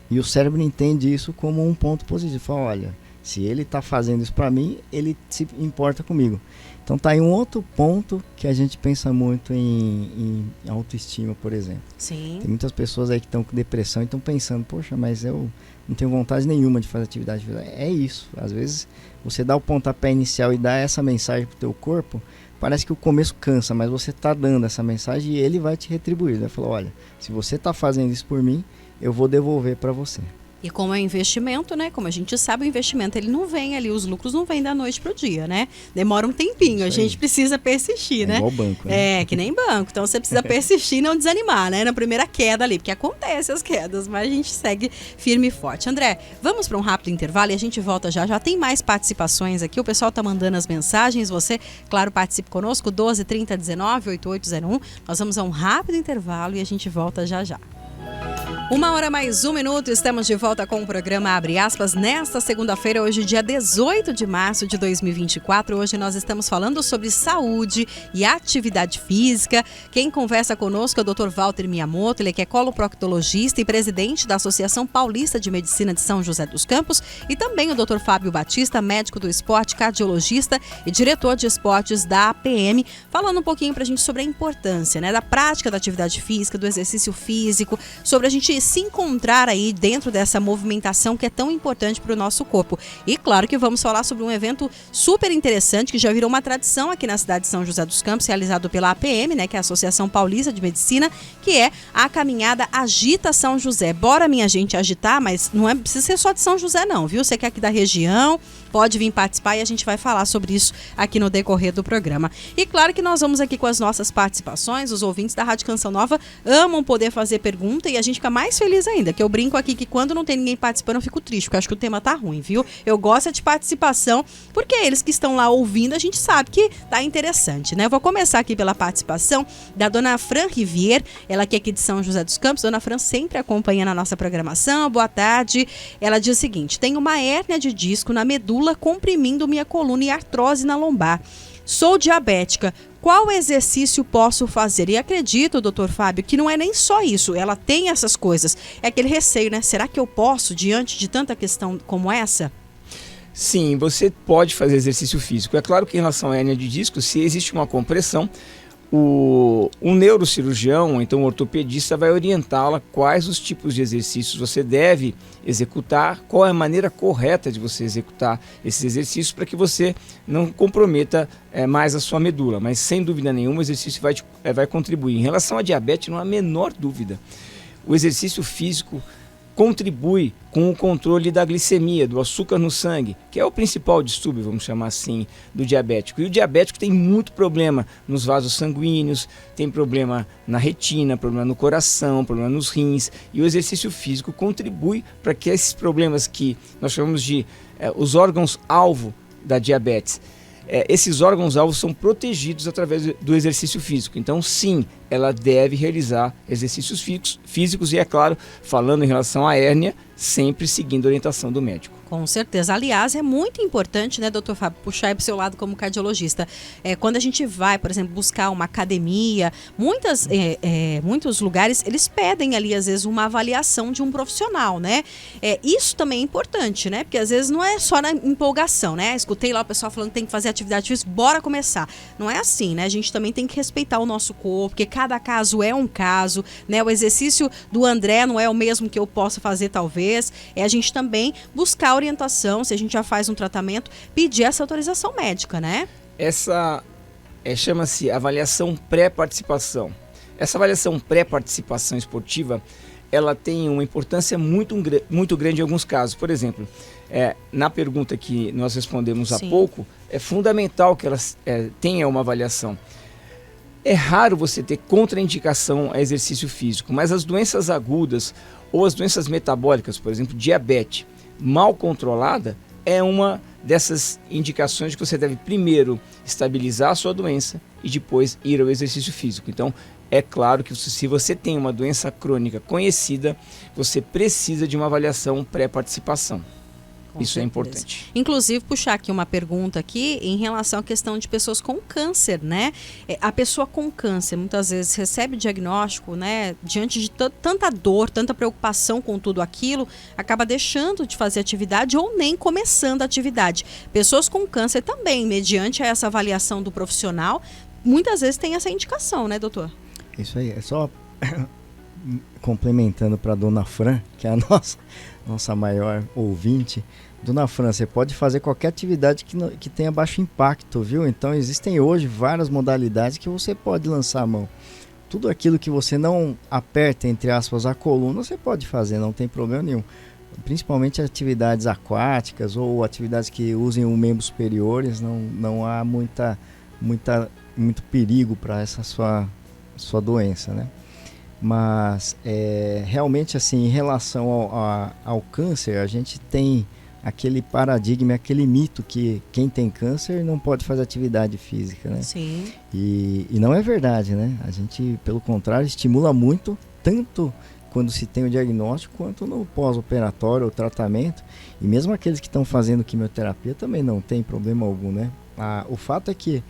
E o cérebro entende isso como um ponto positivo. Fala, olha, se ele está fazendo isso para mim, ele se importa comigo. Então tá aí um outro ponto que a gente pensa muito em autoestima, por exemplo. Sim. Tem muitas pessoas aí que estão com depressão e estão pensando, poxa, mas eu não tenho vontade nenhuma de fazer atividade física. É isso. Às vezes você dá o pontapé inicial e dá essa mensagem pro teu corpo, parece que o começo cansa, mas você está dando essa mensagem e ele vai te retribuir. Ele vai falar, olha, se você está fazendo isso por mim, eu vou devolver para você. E como é investimento, né? Como a gente sabe, o investimento ele não vem ali, os lucros não vêm da noite pro dia, né? Demora um tempinho, a gente precisa persistir, né? Igual banco, né? Que nem banco. Então você precisa persistir e não desanimar, né? Na primeira queda ali, porque acontece as quedas, mas a gente segue firme e forte. André, vamos para um rápido intervalo e a gente volta já. Já tem mais participações aqui, o pessoal tá mandando as mensagens. Você, claro, participe conosco, 12 30 19 8801. Nós vamos a um rápido intervalo e a gente volta já já. 1h mais 1 minuto, estamos de volta com o programa Abre Aspas nesta segunda-feira, hoje dia 18 de março de 2024. Hoje nós estamos falando sobre saúde e atividade física. Quem conversa conosco é o Dr. Walter Miyamoto, ele que é coloproctologista e presidente da Associação Paulista de Medicina de São José dos Campos, e também o Dr. Fábio Batista, médico do esporte, cardiologista e diretor de esportes da APM, falando um pouquinho pra gente sobre a importância, né, da prática da atividade física, do exercício físico, sobre a gente se encontrar aí dentro dessa movimentação que é tão importante para o nosso corpo. E claro que vamos falar sobre um evento super interessante que já virou uma tradição aqui na cidade de São José dos Campos, realizado pela APM, né, que é a Associação Paulista de Medicina, que é a caminhada Agita São José. Bora, minha gente, agitar, mas não precisa ser só de São José não, viu? Você que é aqui da região, pode vir participar e a gente vai falar sobre isso aqui no decorrer do programa. E claro que nós vamos aqui com as nossas participações, os ouvintes da Rádio Canção Nova amam poder fazer pergunta e a gente fica mais feliz ainda, que eu brinco aqui que quando não tem ninguém participando eu fico triste, porque eu acho que o tema tá ruim, viu? Eu gosto de participação, porque eles que estão lá ouvindo, a gente sabe que tá interessante, né? Eu vou começar aqui pela participação da dona Fran Rivier, ela que é aqui de São José dos Campos. Dona Fran sempre acompanha na nossa programação. Boa tarde. Ela diz o seguinte: tenho uma hérnia de disco na medula comprimindo minha coluna e artrose na lombar. Sou diabética. Qual exercício posso fazer? E acredito, doutor Fábio, que não é nem só isso. Ela tem essas coisas. É aquele receio, né? Será que eu posso, diante de tanta questão como essa? Sim, você pode fazer exercício físico. É claro que em relação à hérnia de disco, se existe uma compressão, um neurocirurgião, ou então um ortopedista, vai orientá-la quais os tipos de exercícios você deve executar, qual é a maneira correta de você executar esses exercícios para que você não comprometa mais a sua medula. Mas sem dúvida nenhuma o exercício vai contribuir. Em relação à diabetes, não há a menor dúvida. O exercício físico contribui com o controle da glicemia, do açúcar no sangue, que é o principal distúrbio, vamos chamar assim, do diabético. E o diabético tem muito problema nos vasos sanguíneos, tem problema na retina, problema no coração, problema nos rins, e o exercício físico contribui para que esses problemas que nós chamamos de os órgãos-alvo da diabetes, esses órgãos-alvo são protegidos através do exercício físico. Então, sim, ela deve realizar exercícios físicos e, é claro, falando em relação à hérnia, sempre seguindo a orientação do médico. Com certeza. Aliás, é muito importante, né, doutor Fábio, puxar aí para o seu lado como cardiologista. Quando a gente vai, por exemplo, buscar uma academia, muitos lugares, eles pedem ali, às vezes, uma avaliação de um profissional, né? Isso também é importante, né? Porque, às vezes, não é só na empolgação, né? Escutei lá o pessoal falando que tem que fazer atividade física, bora começar. Não é assim, né? A gente também tem que respeitar o nosso corpo, porque cada caso é um caso, né? O exercício do André não é o mesmo que eu possa fazer, talvez. A gente também buscar orientação, se a gente já faz um tratamento, pedir essa autorização médica, né? Essa chama-se avaliação pré-participação. Essa avaliação pré-participação esportiva, ela tem uma importância muito grande em alguns casos. Por exemplo, na pergunta que nós respondemos há pouco, é fundamental que ela tenha uma avaliação. É raro você ter contraindicação a exercício físico, mas as doenças agudas ou as doenças metabólicas, por exemplo, diabetes, mal controlada, é uma dessas indicações de que você deve primeiro estabilizar a sua doença e depois ir ao exercício físico. Então, é claro que se você tem uma doença crônica conhecida, você precisa de uma avaliação pré-participação. Isso é importante. Inclusive, puxar aqui uma pergunta aqui em relação à questão de pessoas com câncer, né? A pessoa com câncer muitas vezes recebe diagnóstico, né? Diante de tanta dor, tanta preocupação com tudo aquilo, acaba deixando de fazer atividade ou nem começando a atividade. Pessoas com câncer também, mediante essa avaliação do profissional, muitas vezes tem essa indicação, né, doutor? Isso aí, é só complementando para a dona Fran, que é a nossa maior ouvinte. Dona Fran, você pode fazer qualquer atividade que tenha baixo impacto, viu? Então existem hoje várias modalidades que você pode lançar a mão. Tudo aquilo que você não aperta, entre aspas, a coluna, você pode fazer, não tem problema nenhum. Principalmente atividades aquáticas ou atividades que usem os membros superiores, não há muito perigo para essa sua doença, né? Mas realmente assim, em relação ao câncer, a gente tem aquele paradigma, aquele mito que quem tem câncer não pode fazer atividade física, né? Sim. E não é verdade, né? A gente, pelo contrário, estimula muito, tanto quando se tem o diagnóstico, quanto no pós-operatório, o tratamento. E mesmo aqueles que estão fazendo quimioterapia também não tem problema algum, né? O fato é que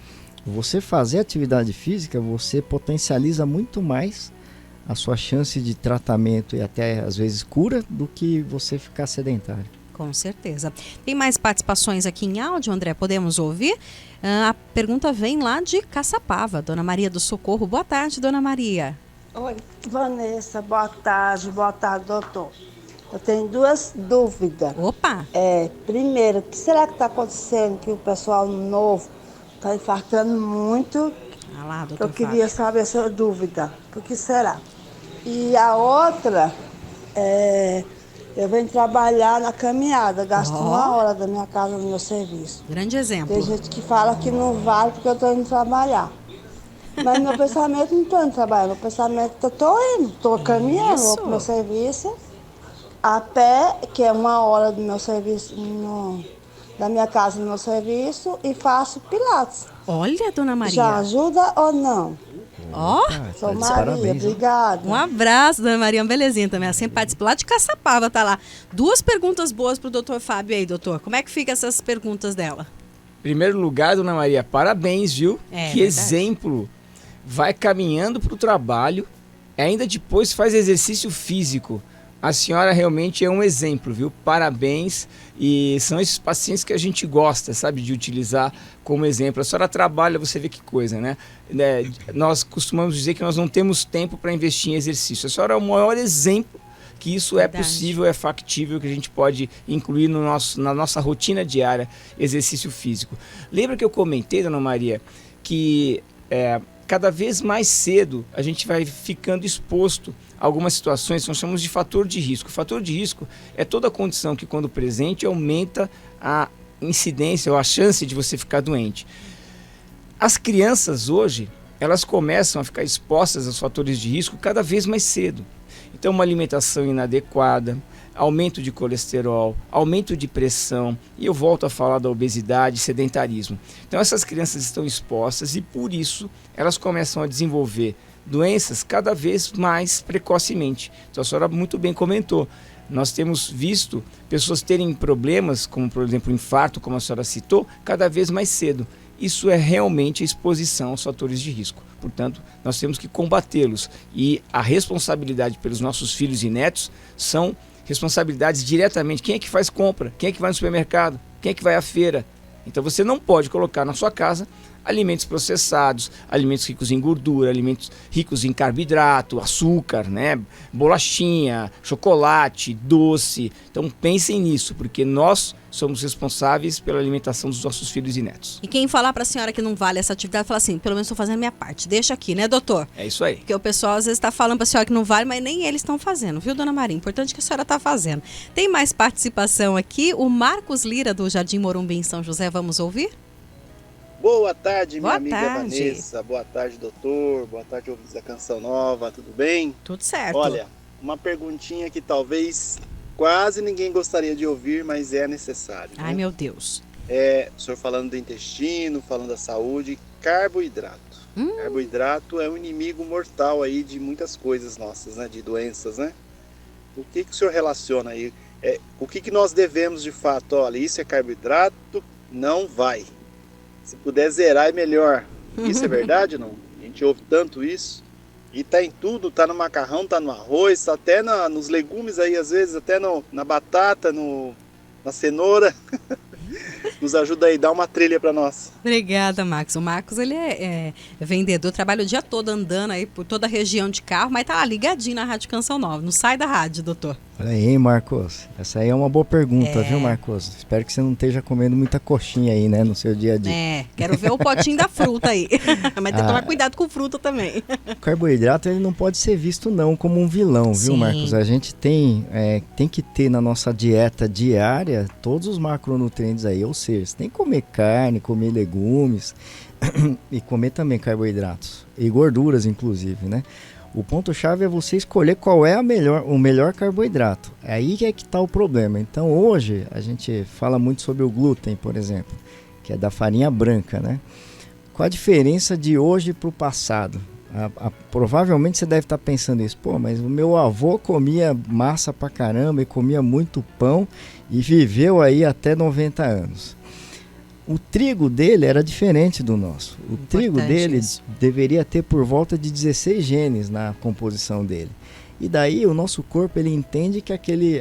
você fazer atividade física, você potencializa muito mais a sua chance de tratamento e até às vezes cura do que você ficar sedentário. Com certeza. Tem mais participações aqui em áudio, André? Podemos ouvir? A pergunta vem lá de Caçapava, Dona Maria do Socorro. Boa tarde, Dona Maria. Oi, Vanessa, boa tarde, doutor. Eu tenho duas dúvidas. Opa! Primeiro, o que será que está acontecendo que o pessoal novo está infartando muito? Lá, doutor Eu queria saber a sua dúvida. O que será? E a outra, eu venho trabalhar na caminhada, gasto 1 hora da minha casa no meu serviço. Grande exemplo. Tem gente que fala que não vale porque eu estou indo trabalhar. Mas meu pensamento não estou indo trabalhar, meu pensamento eu estou indo, estou caminhando, vou para o meu serviço, a pé, que é 1 hora do meu serviço, da minha casa no meu serviço, e faço pilates. Olha, Dona Maria. Já ajuda ou não? Sou Maria, parabéns, obrigada. Um abraço, Dona Maria, uma belezinha também. Ela sempre participa lá de Caçapava, tá lá. 2 perguntas boas pro doutor Fábio aí, doutor. Como é que fica essas perguntas dela? Em primeiro lugar, Dona Maria, parabéns, viu? Que verdade. exemplo. Vai caminhando para o trabalho, ainda depois faz exercício físico. A senhora realmente é um exemplo, viu? Parabéns. E são esses pacientes que a gente gosta, sabe, de utilizar como exemplo. A senhora trabalha, você vê que coisa, né? Nós costumamos dizer que nós não temos tempo para investir em exercício. A senhora é o maior exemplo que isso é possível, é factível, que a gente pode incluir na nossa rotina diária, exercício físico. Lembra que eu comentei, dona Maria, que cada vez mais cedo a gente vai ficando exposto a algumas situações que nós chamamos de fator de risco. O fator de risco é toda a condição que, quando presente, aumenta a incidência ou a chance de você ficar doente. As crianças hoje, elas começam a ficar expostas aos fatores de risco cada vez mais cedo. Então, uma alimentação inadequada, aumento de colesterol, aumento de pressão, e eu volto a falar da obesidade, sedentarismo. Então, essas crianças estão expostas e, por isso, elas começam a desenvolver doenças cada vez mais precocemente. Então, a senhora muito bem comentou. Nós temos visto pessoas terem problemas, como, por exemplo, o infarto, como a senhora citou, cada vez mais cedo. Isso é realmente a exposição aos fatores de risco. Portanto, nós temos que combatê-los. E a responsabilidade pelos nossos filhos e netos são responsabilidades diretamente. Quem é que faz compra? Quem é que vai no supermercado? Quem é que vai à feira? Então você não pode colocar na sua casa alimentos processados, alimentos ricos em gordura, alimentos ricos em carboidrato, açúcar, né? Bolachinha, chocolate, doce. Então pensem nisso, porque nós somos responsáveis pela alimentação dos nossos filhos e netos. E quem falar para a senhora que não vale essa atividade, fala assim, pelo menos estou fazendo a minha parte. Deixa aqui, né, doutor? É isso aí. Porque o pessoal às vezes está falando para a senhora que não vale, mas nem eles estão fazendo, viu, dona Maria? Importante que a senhora está fazendo. Tem mais participação aqui, o Marcos Lira, do Jardim Morumbi, em São José. Vamos ouvir? Boa tarde, minha Boa amiga tarde. Vanessa. Boa tarde, doutor. Boa tarde, ouvintes da Canção Nova. Tudo bem? Tudo certo. Olha, uma perguntinha que talvez quase ninguém gostaria de ouvir, mas é necessário. Ai, né? meu Deus. O senhor falando do intestino, falando da saúde, carboidrato. Carboidrato é um inimigo mortal aí de muitas coisas nossas, né? De doenças, né? O que o senhor relaciona aí? O que nós devemos de fato? Olha, isso é carboidrato, não vai. Se puder zerar é melhor. Isso é verdade ou não? A gente ouve tanto isso. E tá em tudo, tá no macarrão, tá no arroz, tá até nos legumes aí, às vezes, até na batata, na cenoura. Nos ajuda aí, dá uma trilha para nós. Obrigada, Marcos. O Marcos, ele é vendedor, trabalha o dia todo andando aí por toda a região de carro, mas tá lá ligadinho na Rádio Canção Nova. Não sai da rádio, doutor. Olha aí, hein, Marcos? Essa aí é uma boa pergunta, viu, Marcos? Espero que você não esteja comendo muita coxinha aí, né, no seu dia a dia. Quero ver o potinho da fruta aí. Mas tem que tomar cuidado com fruta também. O carboidrato, ele não pode ser visto não como um vilão, viu, Marcos? A gente tem que ter na nossa dieta diária todos os macronutrientes aí, ou seja, você tem que comer carne, comer legumes e comer também carboidratos e gorduras, inclusive, né? O ponto-chave é você escolher qual é o melhor carboidrato. É aí que está o problema. Então, hoje, a gente fala muito sobre o glúten, por exemplo, que é da farinha branca, né? Qual a diferença de hoje para o passado? Provavelmente você deve estar pensando isso. Pô, mas o meu avô comia massa pra caramba e comia muito pão e viveu aí até 90 anos. O trigo dele era diferente do nosso. O trigo dele deveria ter por volta de 16 genes na composição dele. E daí o nosso corpo ele entende que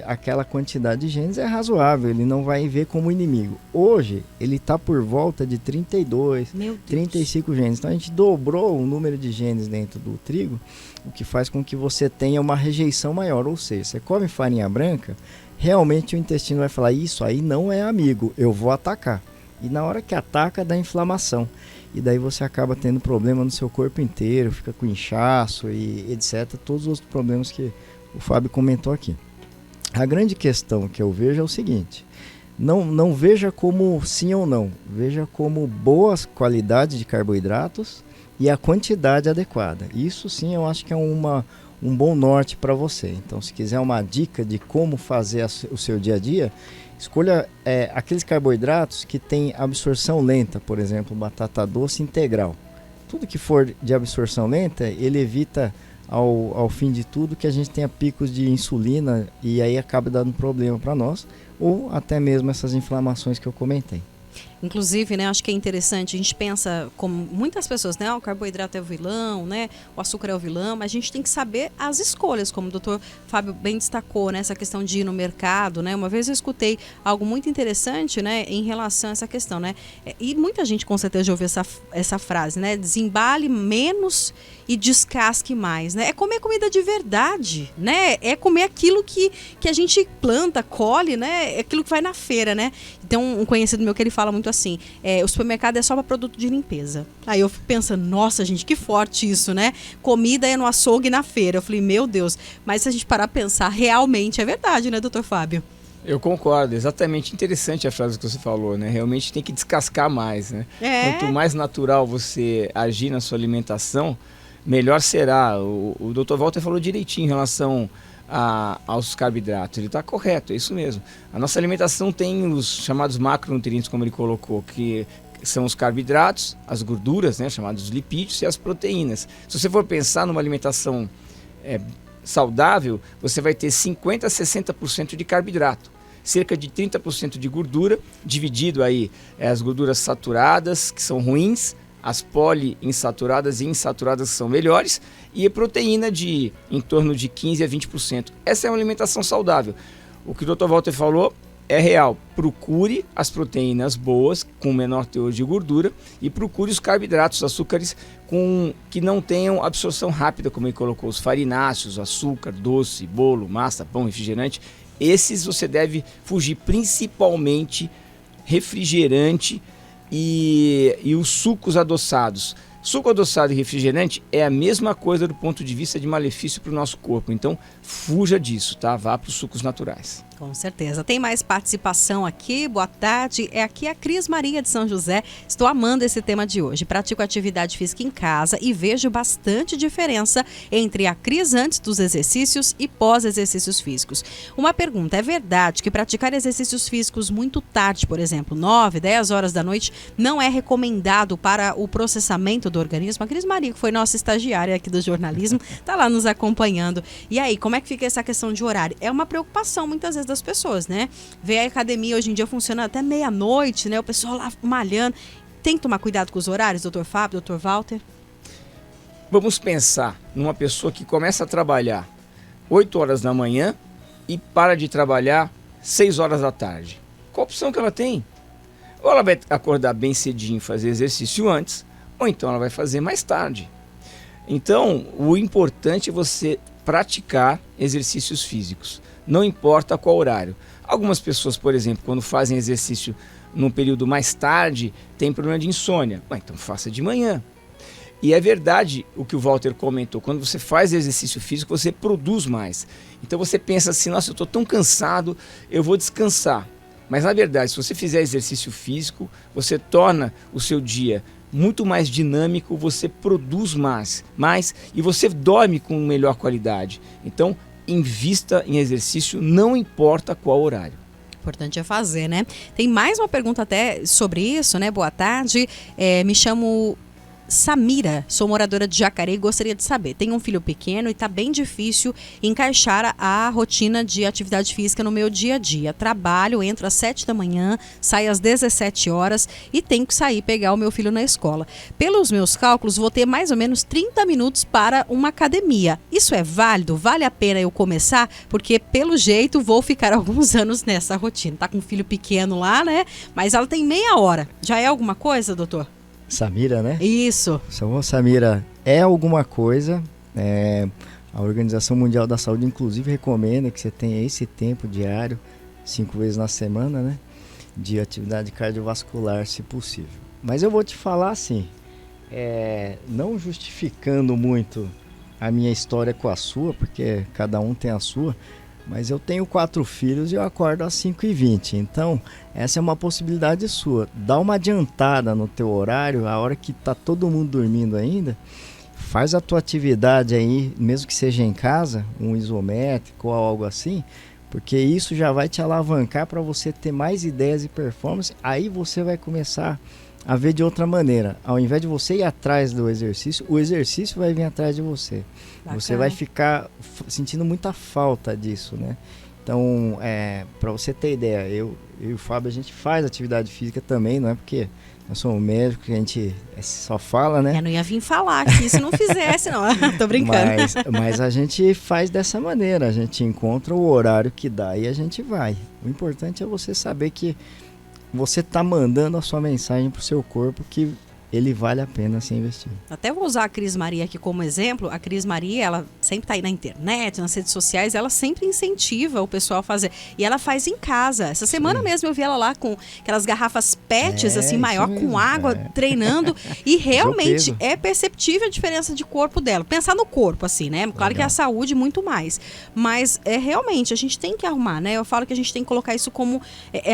aquela quantidade de genes é razoável, ele não vai ver como inimigo. Hoje ele está por volta de 32, 35 genes. Então a gente dobrou o número de genes dentro do trigo, o que faz com que você tenha uma rejeição maior. Ou seja, você come farinha branca, realmente o intestino vai falar, isso aí não é amigo, eu vou atacar. E na hora que ataca, dá inflamação. E daí você acaba tendo problema no seu corpo inteiro, fica com inchaço e etc. Todos os outros problemas que o Fábio comentou aqui. A grande questão que eu vejo é o seguinte. Não veja como sim ou não. Veja como boas qualidades de carboidratos e a quantidade adequada. Isso sim eu acho que é um bom norte para você. Então se quiser uma dica de como fazer o seu dia a dia, escolha aqueles carboidratos que têm absorção lenta, por exemplo, batata doce integral. Tudo que for de absorção lenta, ele evita ao fim de tudo que a gente tenha picos de insulina e aí acaba dando problema para nós, ou até mesmo essas inflamações que eu comentei. Inclusive, né, acho que é interessante, a gente pensa, como muitas pessoas, né, o carboidrato é o vilão, né, o açúcar é o vilão, mas a gente tem que saber as escolhas, como o doutor Fábio bem destacou, né, essa questão de ir no mercado, né, uma vez eu escutei algo muito interessante, né, em relação a essa questão, né, e muita gente com certeza já ouviu essa frase, né, desembale menos e descasque mais, né, é comer comida de verdade, né, é comer aquilo que a gente planta, colhe, né, é aquilo que vai na feira, né. Então, um conhecido meu que ele fala muito assim, o supermercado é só para produto de limpeza. Aí eu fico pensando, nossa gente, que forte isso, né? Comida é no açougue e na feira. Eu falei, meu Deus, mas se a gente parar a pensar, realmente é verdade, né, doutor Fábio? Eu concordo, exatamente interessante a frase que você falou, né? Realmente tem que descascar mais, né? Quanto mais natural você agir na sua alimentação, melhor será. O Dr. Walter falou direitinho em relação aos carboidratos. Ele está correto, é isso mesmo. A nossa alimentação tem os chamados macronutrientes, como ele colocou, que são os carboidratos, as gorduras, né, chamados lipídios, e as proteínas. Se você for pensar numa alimentação saudável, você vai ter 50% a 60% de carboidrato, cerca de 30% de gordura, dividido aí as gorduras saturadas, que são ruins, as poliinsaturadas e insaturadas são melhores, e a proteína de em torno de 15% a 20%. Essa é uma alimentação saudável. O que o Dr. Walter falou é real. Procure as proteínas boas, com menor teor de gordura, e procure os carboidratos, os açúcares que não tenham absorção rápida, como ele colocou, os farináceos, açúcar, doce, bolo, massa, pão, refrigerante. Esses você deve fugir, principalmente refrigerante e os sucos adoçados. Suco adoçado e refrigerante é a mesma coisa do ponto de vista de malefício para o nosso corpo. Então, fuja disso, tá? Vá para os sucos naturais. Com certeza. Tem mais participação aqui. Boa tarde. É aqui a Cris Maria de São José. Estou amando esse tema de hoje. Pratico atividade física em casa e vejo bastante diferença entre a Cris antes dos exercícios e pós-exercícios físicos. Uma pergunta: é verdade que praticar exercícios físicos muito tarde, por exemplo, 9, 10 horas da noite, não é recomendado para o processamento do organismo? A Cris Maria, que foi nossa estagiária aqui do jornalismo, está lá nos acompanhando. E aí, como é que fica essa questão de horário? É uma preocupação muitas vezes das pessoas, né? Ver a academia hoje em dia funciona até meia-noite, né? O pessoal lá malhando. Tem que tomar cuidado com os horários, doutor Fábio, doutor Walter? Vamos pensar numa pessoa que começa a trabalhar 8 horas da manhã e para de trabalhar 6 horas da tarde. Qual a opção que ela tem? Ou ela vai acordar bem cedinho e fazer exercício antes, ou então ela vai fazer mais tarde. Então, o importante é você praticar exercícios físicos, não importa qual horário. Algumas pessoas, por exemplo, quando fazem exercício num período mais tarde, tem problema de insônia. Então faça de manhã. E é verdade o que o Walter comentou, quando você faz exercício físico, você produz mais. Então você pensa assim, nossa, eu estou tão cansado, eu vou descansar. Mas na verdade, se você fizer exercício físico, você torna o seu dia muito mais dinâmico, você produz mais e você dorme com melhor qualidade. Então, invista em exercício, não importa qual horário. Importante é fazer, né? Tem mais uma pergunta até sobre isso, né? Boa tarde, me chamo Samira, sou moradora de Jacareí e gostaria de saber, tenho um filho pequeno e está bem difícil encaixar a rotina de atividade física no meu dia a dia. Trabalho, entro às 7 da manhã, saio às 17 horas e tenho que sair pegar o meu filho na escola. Pelos meus cálculos, vou ter mais ou menos 30 minutos para uma academia. Isso é válido? Vale a pena eu começar? Porque, pelo jeito, vou ficar alguns anos nessa rotina. Tá com um filho pequeno lá, né? Mas ela tem meia hora. Já é alguma coisa, doutor? Samira, né? Isso. Samira, é alguma coisa. A Organização Mundial da Saúde, inclusive, recomenda que você tenha esse tempo diário, 5 vezes na semana, né? De atividade cardiovascular, se possível. Mas eu vou te falar assim, não justificando muito a minha história com a sua, porque cada um tem a sua, mas eu tenho 4 filhos e eu acordo às 5h20, então essa é uma possibilidade sua. Dá uma adiantada no teu horário, a hora que tá todo mundo dormindo ainda, faz a tua atividade aí, mesmo que seja em casa, um isométrico ou algo assim, porque isso já vai te alavancar para você ter mais ideias e performance, aí você vai começar a ver de outra maneira. Ao invés de você ir atrás do exercício, o exercício vai vir atrás de você. Bacana. Você vai ficar sentindo muita falta disso, né? Então, para você ter ideia, eu e o Fábio, a gente faz atividade física também, não é porque eu sou um médico que a gente só fala, né? Eu não ia vir falar aqui se não fizesse, não. Tô brincando. Mas a gente faz dessa maneira, a gente encontra o horário que dá e a gente vai. O importante é você saber que você está mandando a sua mensagem para o seu corpo que ele vale a pena ser investido. Até vou usar a Cris Maria aqui como exemplo. A Cris Maria, ela sempre está aí na internet, nas redes sociais, ela sempre incentiva o pessoal a fazer. E ela faz em casa. Essa semana mesmo eu vi ela lá com aquelas garrafas PETs, assim, maior, com água, treinando. E realmente é perceptível a diferença de corpo dela. Pensar no corpo, assim, né? Claro que é a saúde muito mais. Mas realmente, a gente tem que arrumar, né? Eu falo que a gente tem que colocar isso como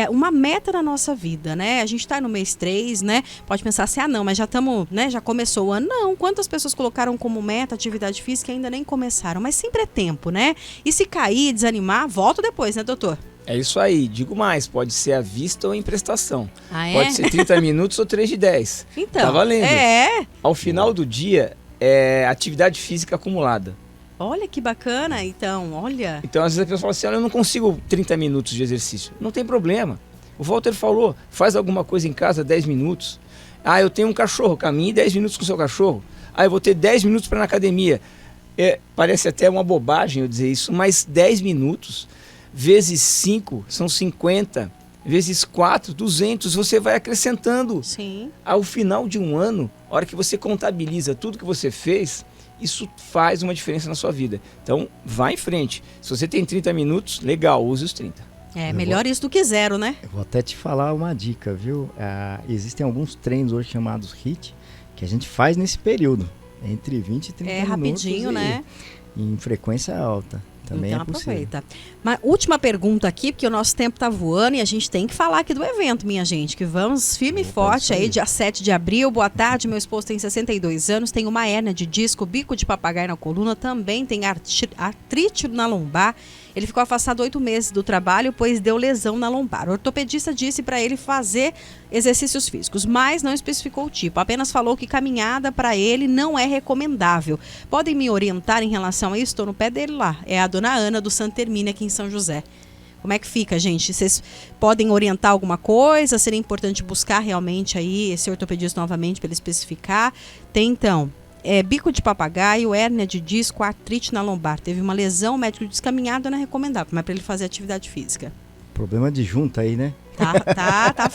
uma meta na nossa vida, né? A gente está no mês 3, né? Pode pensar assim, não, mas já estamos, né? Já começou o ano. Não, quantas pessoas colocaram como meta atividade física e ainda nem começaram? Mas sempre é tempo, né? E se cair, desanimar, volta depois, né, doutor? É isso aí, digo mais, pode ser à vista ou em prestação. Pode ser 30 minutos ou 3 de 10. Então, tá valendo. Ao final do dia, é atividade física acumulada. Olha que bacana, então, olha. Então, às vezes a pessoa fala assim, olha, eu não consigo 30 minutos de exercício. Não tem problema. O Walter falou, faz alguma coisa em casa 10 minutos. Eu tenho um cachorro, caminhe 10 minutos com o seu cachorro. Eu vou ter 10 minutos para ir na academia. Parece até uma bobagem eu dizer isso, mas 10 minutos vezes 5 são 50, vezes 4, 200, você vai acrescentando. Sim. Ao final de um ano, a hora que você contabiliza tudo que você fez, isso faz uma diferença na sua vida. Então, vá em frente. Se você tem 30 minutos, legal, use os 30. Melhor isso do que zero, né? Eu vou até te falar uma dica, viu? Existem alguns treinos hoje chamados HIIT que a gente faz nesse período, entre 20 e 30 minutos. Rapidinho, né? Em frequência alta. Também então é possível. Aproveita. Mas última pergunta aqui, porque o nosso tempo tá voando e a gente tem que falar aqui do evento, minha gente, que vamos firme e forte aí, dia 7 de abril. Boa tarde, meu esposo tem 62 anos, tem uma hérnia de disco, bico de papagaio na coluna, também tem artrite na lombar. Ele ficou afastado 8 meses do trabalho, pois deu lesão na lombar. O ortopedista disse para ele fazer exercícios físicos, mas não especificou o tipo. Apenas falou que caminhada para ele não é recomendável. Podem me orientar em relação a isso? Estou no pé dele lá. É a dona Ana do Santa Hermínia, aqui em São José. Como é que fica, gente? Vocês podem orientar alguma coisa? Seria importante buscar realmente aí esse ortopedista novamente para ele especificar. Tem então... bico de papagaio, hérnia de disco, artrite na lombar. Teve uma lesão, o médico disse que caminhada não é recomendável, mas para ele fazer atividade física. Problema de junta aí, né? Tá.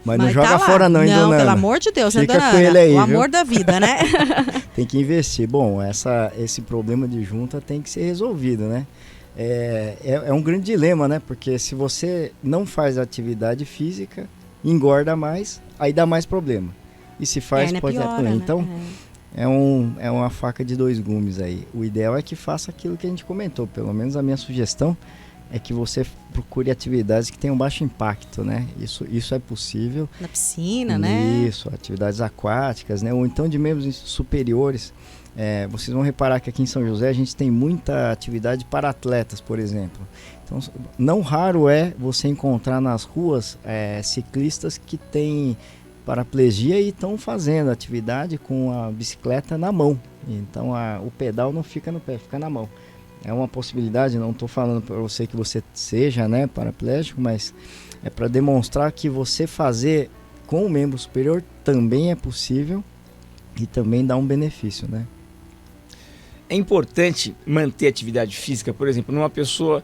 Mas não joga fora não, hein, dona Ana? Não, pelo amor de Deus, fica né, dona com Ana? Ele aí, o viu? amor da vida, né? Tem que investir. Bom, esse problema de junta tem que ser resolvido, né? É um grande dilema, né? Porque se você não faz atividade física, engorda mais, aí dá mais problema. E se faz, pode dar problema. Né? Então... É uma faca de 2 gumes aí. O ideal é que faça aquilo que a gente comentou. Pelo menos a minha sugestão é que você procure atividades que tenham baixo impacto, né? Isso é possível. Na piscina, né? Isso, atividades aquáticas, né? Ou então de membros superiores. Vocês vão reparar que aqui em São José a gente tem muita atividade para atletas, por exemplo. Então, não raro é você encontrar nas ruas ciclistas que têm paraplegia e estão fazendo atividade com a bicicleta na mão. Então o pedal não fica no pé, fica na mão. É uma possibilidade, não estou falando para você que você seja, né, paraplégico, mas é para demonstrar que você fazer com o membro superior também é possível e também dá um benefício, né? É importante manter atividade física, por exemplo, numa pessoa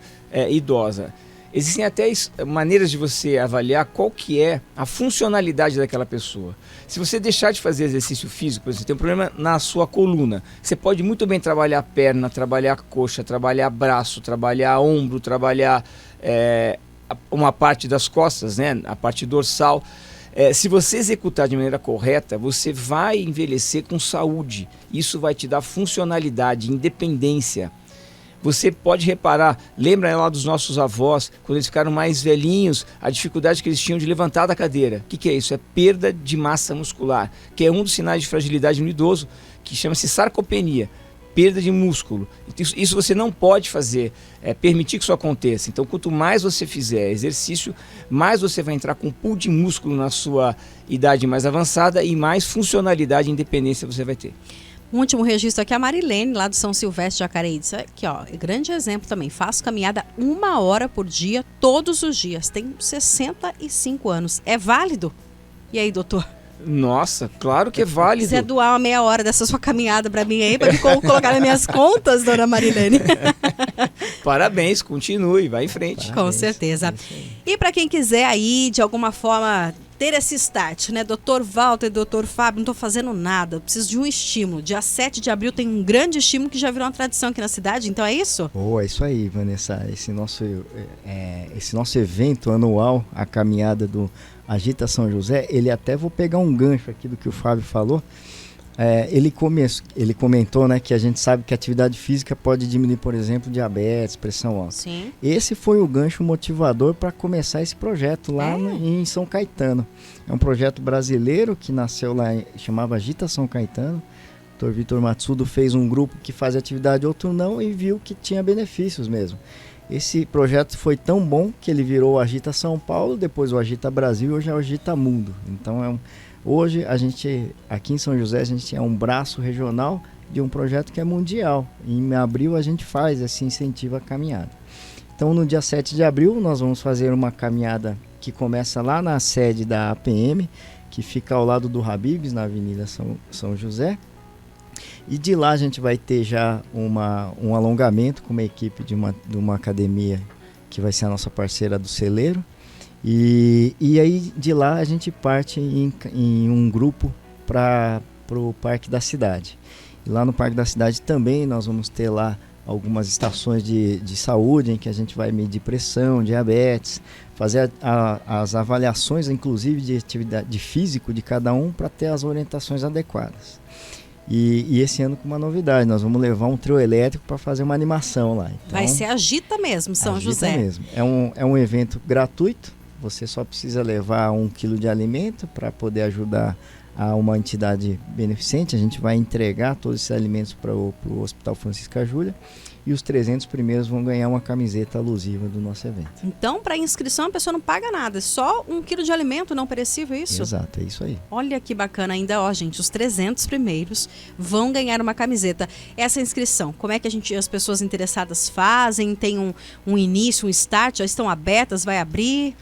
idosa. Existem até maneiras de você avaliar qual que é a funcionalidade daquela pessoa. Se você deixar de fazer exercício físico, por exemplo, tem um problema na sua coluna, você pode muito bem trabalhar perna, trabalhar coxa, trabalhar braço, trabalhar ombro, trabalhar uma parte das costas, né? A parte dorsal. Se você executar de maneira correta, você vai envelhecer com saúde. Isso vai te dar funcionalidade, independência. Você pode reparar, lembra lá dos nossos avós, quando eles ficaram mais velhinhos, a dificuldade que eles tinham de levantar da cadeira. O que é isso? É perda de massa muscular, que é um dos sinais de fragilidade no idoso, que chama-se sarcopenia, perda de músculo. Isso você não pode fazer, permitir que isso aconteça. Então, quanto mais você fizer exercício, mais você vai entrar com pool de músculo na sua idade mais avançada e mais funcionalidade e independência você vai ter. Um último registro aqui, a Marilene, lá do São Silvestre de Jacareí. Isso aqui, ó, grande exemplo também. Faço caminhada 1 hora por dia, todos os dias. Tenho 65 anos. É válido? E aí, doutor? Nossa, claro que é válido. Se quiser doar uma meia hora dessa sua caminhada pra mim aí, pra me colocar nas minhas contas, dona Marilene. Parabéns, continue, vai em frente. Com certeza. E pra quem quiser aí, de alguma forma, ter esse start, né? Doutor Walter, doutor Fábio, não tô fazendo nada, eu preciso de um estímulo. Dia 7 de abril tem um grande estímulo que já virou uma tradição aqui na cidade, então é isso? É isso aí, Vanessa. Esse nosso evento anual, a caminhada do Agita São José, ele até vou pegar um gancho aqui do que o Fábio falou. Ele comentou, né, que a gente sabe que a atividade física pode diminuir, por exemplo, diabetes, pressão alta. Sim. Esse foi o gancho motivador para começar esse projeto lá em São Caetano. É um projeto brasileiro que nasceu lá, chamava Agita São Caetano. O Dr. Vitor Matsudo fez um grupo que fazia atividade, outro não, e viu que tinha benefícios mesmo. Esse projeto foi tão bom que ele virou o Agita São Paulo, depois o Agita Brasil e hoje é o Agita Mundo. Então hoje a gente, aqui em São José, a gente é um braço regional de um projeto que é mundial. Em abril a gente faz esse incentivo à caminhada. Então no dia 7 de abril nós vamos fazer uma caminhada que começa lá na sede da APM, que fica ao lado do Habib's, na Avenida São José. E de lá a gente vai ter já um alongamento com uma equipe de uma academia que vai ser a nossa parceira do Celeiro. E aí de lá a gente parte em um grupo para o Parque da Cidade. E lá no Parque da Cidade também nós vamos ter lá algumas estações de saúde em que a gente vai medir pressão, diabetes, fazer as avaliações inclusive de atividade de físico de cada um para ter as orientações adequadas. E esse ano com uma novidade, nós vamos levar um trio elétrico para fazer uma animação lá. Então, vai ser Agita mesmo, São José. Agita mesmo. É um evento gratuito, você só precisa levar 1 quilo de alimento para poder ajudar a uma entidade beneficente. A gente vai entregar todos esses alimentos para o Hospital Francisca Júlia e os 300 primeiros vão ganhar uma camiseta alusiva do nosso evento. Então, para inscrição, a pessoa não paga nada, é só 1 quilo de alimento não perecível, é isso? Exato, é isso aí. Olha que bacana ainda, ó, gente, os 300 primeiros vão ganhar uma camiseta. Essa inscrição, como é que as pessoas interessadas fazem? Tem um início, um start, já estão abertas, vai abrir?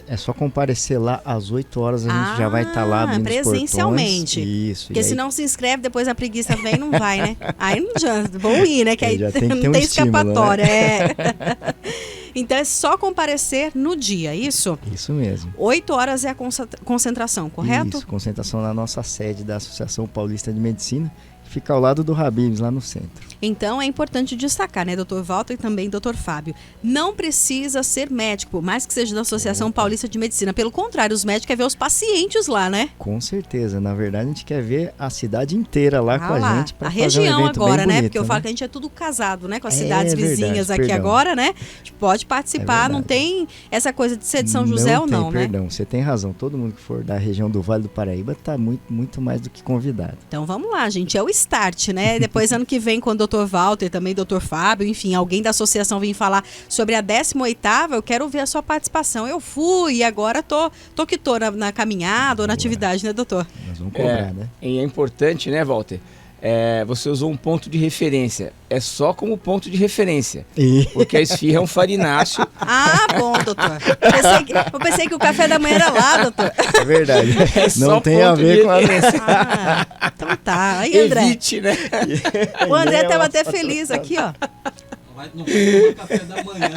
É só comparecer lá às 8 horas, a gente já vai estar lá abrindo presencialmente. Os portões. Isso. Porque se não se inscreve, depois a preguiça vem, não vai, né? Aí não adianta, vão ir, né? Que aí não tem escapatória. Estímulo, né? Então é só comparecer no dia, isso? Isso mesmo. 8 horas é a concentração, correto? Isso, concentração na nossa sede da Associação Paulista de Medicina, que fica ao lado do Habib's, lá no centro. Então é importante destacar, né, doutor Walter e também doutor Fábio, não precisa ser médico, por mais que seja da Associação Paulista de Medicina. Pelo contrário, os médicos querem ver os pacientes lá, né? Com certeza. Na verdade, a gente quer ver a cidade inteira lá com a gente para fazer região um evento agora, bem né? bonito, Porque eu falo que a gente é tudo casado, né? Com as É cidades verdade, vizinhas aqui perdão. agora, né? A gente pode participar, não tem essa coisa de ser de São José ou não, né? Perdão, você tem razão. Todo mundo que for da região do Vale do Paraíba está muito mais do que convidado. Então vamos lá, gente. É o start, né? Depois, ano que vem, com o doutor Walter, também doutor Fábio, enfim, alguém da associação vir falar sobre a 18ª, eu quero ver a sua participação. Eu fui e agora tô na caminhada ou na atividade, né, doutor? Nós vamos cobrar, né? E é importante, né, Walter? Você usou um ponto de referência. É só como ponto de referência. Porque a esfirra é um farináceo. Ah, bom, doutor. Eu pensei que o café da manhã era lá, doutor. É verdade. Não tem a ver com a então tá. Aí, André. Evite, né? O André estava até feliz aqui, ó. Não foi café da manhã.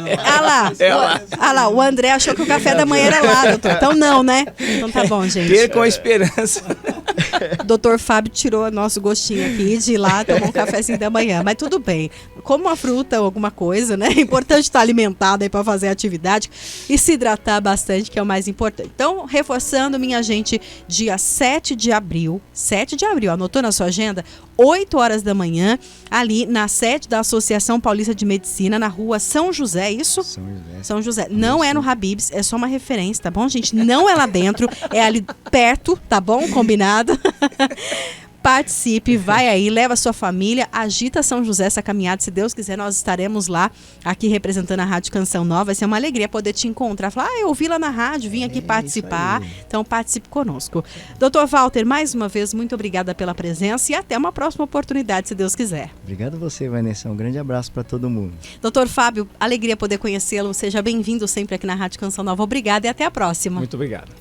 Ah lá, o André achou que o café da manhã era lá, doutor. Então não, né? Então tá bom, gente. Percam a esperança. Doutor Fábio tirou nosso gostinho aqui de ir lá tomar um cafezinho da manhã. Mas tudo bem. Como uma fruta ou alguma coisa, né? É importante estar alimentado aí para fazer atividade e se hidratar bastante, que é o mais importante. Então, reforçando, minha gente, dia 7 de abril, anotou na sua agenda? 8 horas da manhã, ali na sede da Associação Paulista de Medicina, na rua São José, isso? São José. Não é no Habib's, é só uma referência, tá bom, gente? Não é lá dentro, é ali perto, tá bom? Combinado? participe, vai aí, leva a sua família, agita São José essa caminhada, se Deus quiser nós estaremos lá, aqui representando a Rádio Canção Nova, vai ser uma alegria poder te encontrar, falar, eu ouvi lá na rádio, vim aqui participar, então participe conosco. Dr. Walter, mais uma vez, muito obrigada pela presença e até uma próxima oportunidade, se Deus quiser. Obrigado a você, Vanessa, um grande abraço para todo mundo. Dr. Fábio, alegria poder conhecê-lo, seja bem-vindo sempre aqui na Rádio Canção Nova, obrigada e até a próxima. Muito obrigado.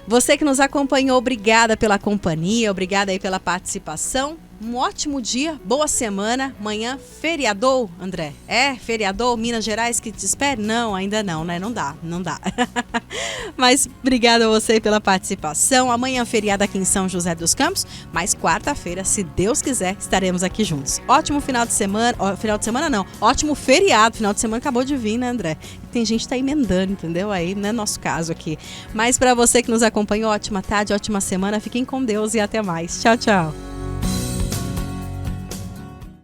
Você que nos acompanhou, obrigada pela companhia, obrigada aí pela participação. Um ótimo dia, boa semana. Amanhã, feriadou, André? É, feriadou, Minas Gerais que te espere? Não, ainda não, né? Não dá. Mas obrigada a você pela participação. Amanhã, feriado aqui em São José dos Campos, mas quarta-feira, se Deus quiser, estaremos aqui juntos. Ótimo final de semana, ótimo feriado. Final de semana acabou de vir, né, André? Tem gente que tá emendando, entendeu? Aí, não é nosso caso aqui. Mas para você que nos acompanhou, ótima tarde, ótima semana. Fiquem com Deus e até mais. Tchau, tchau.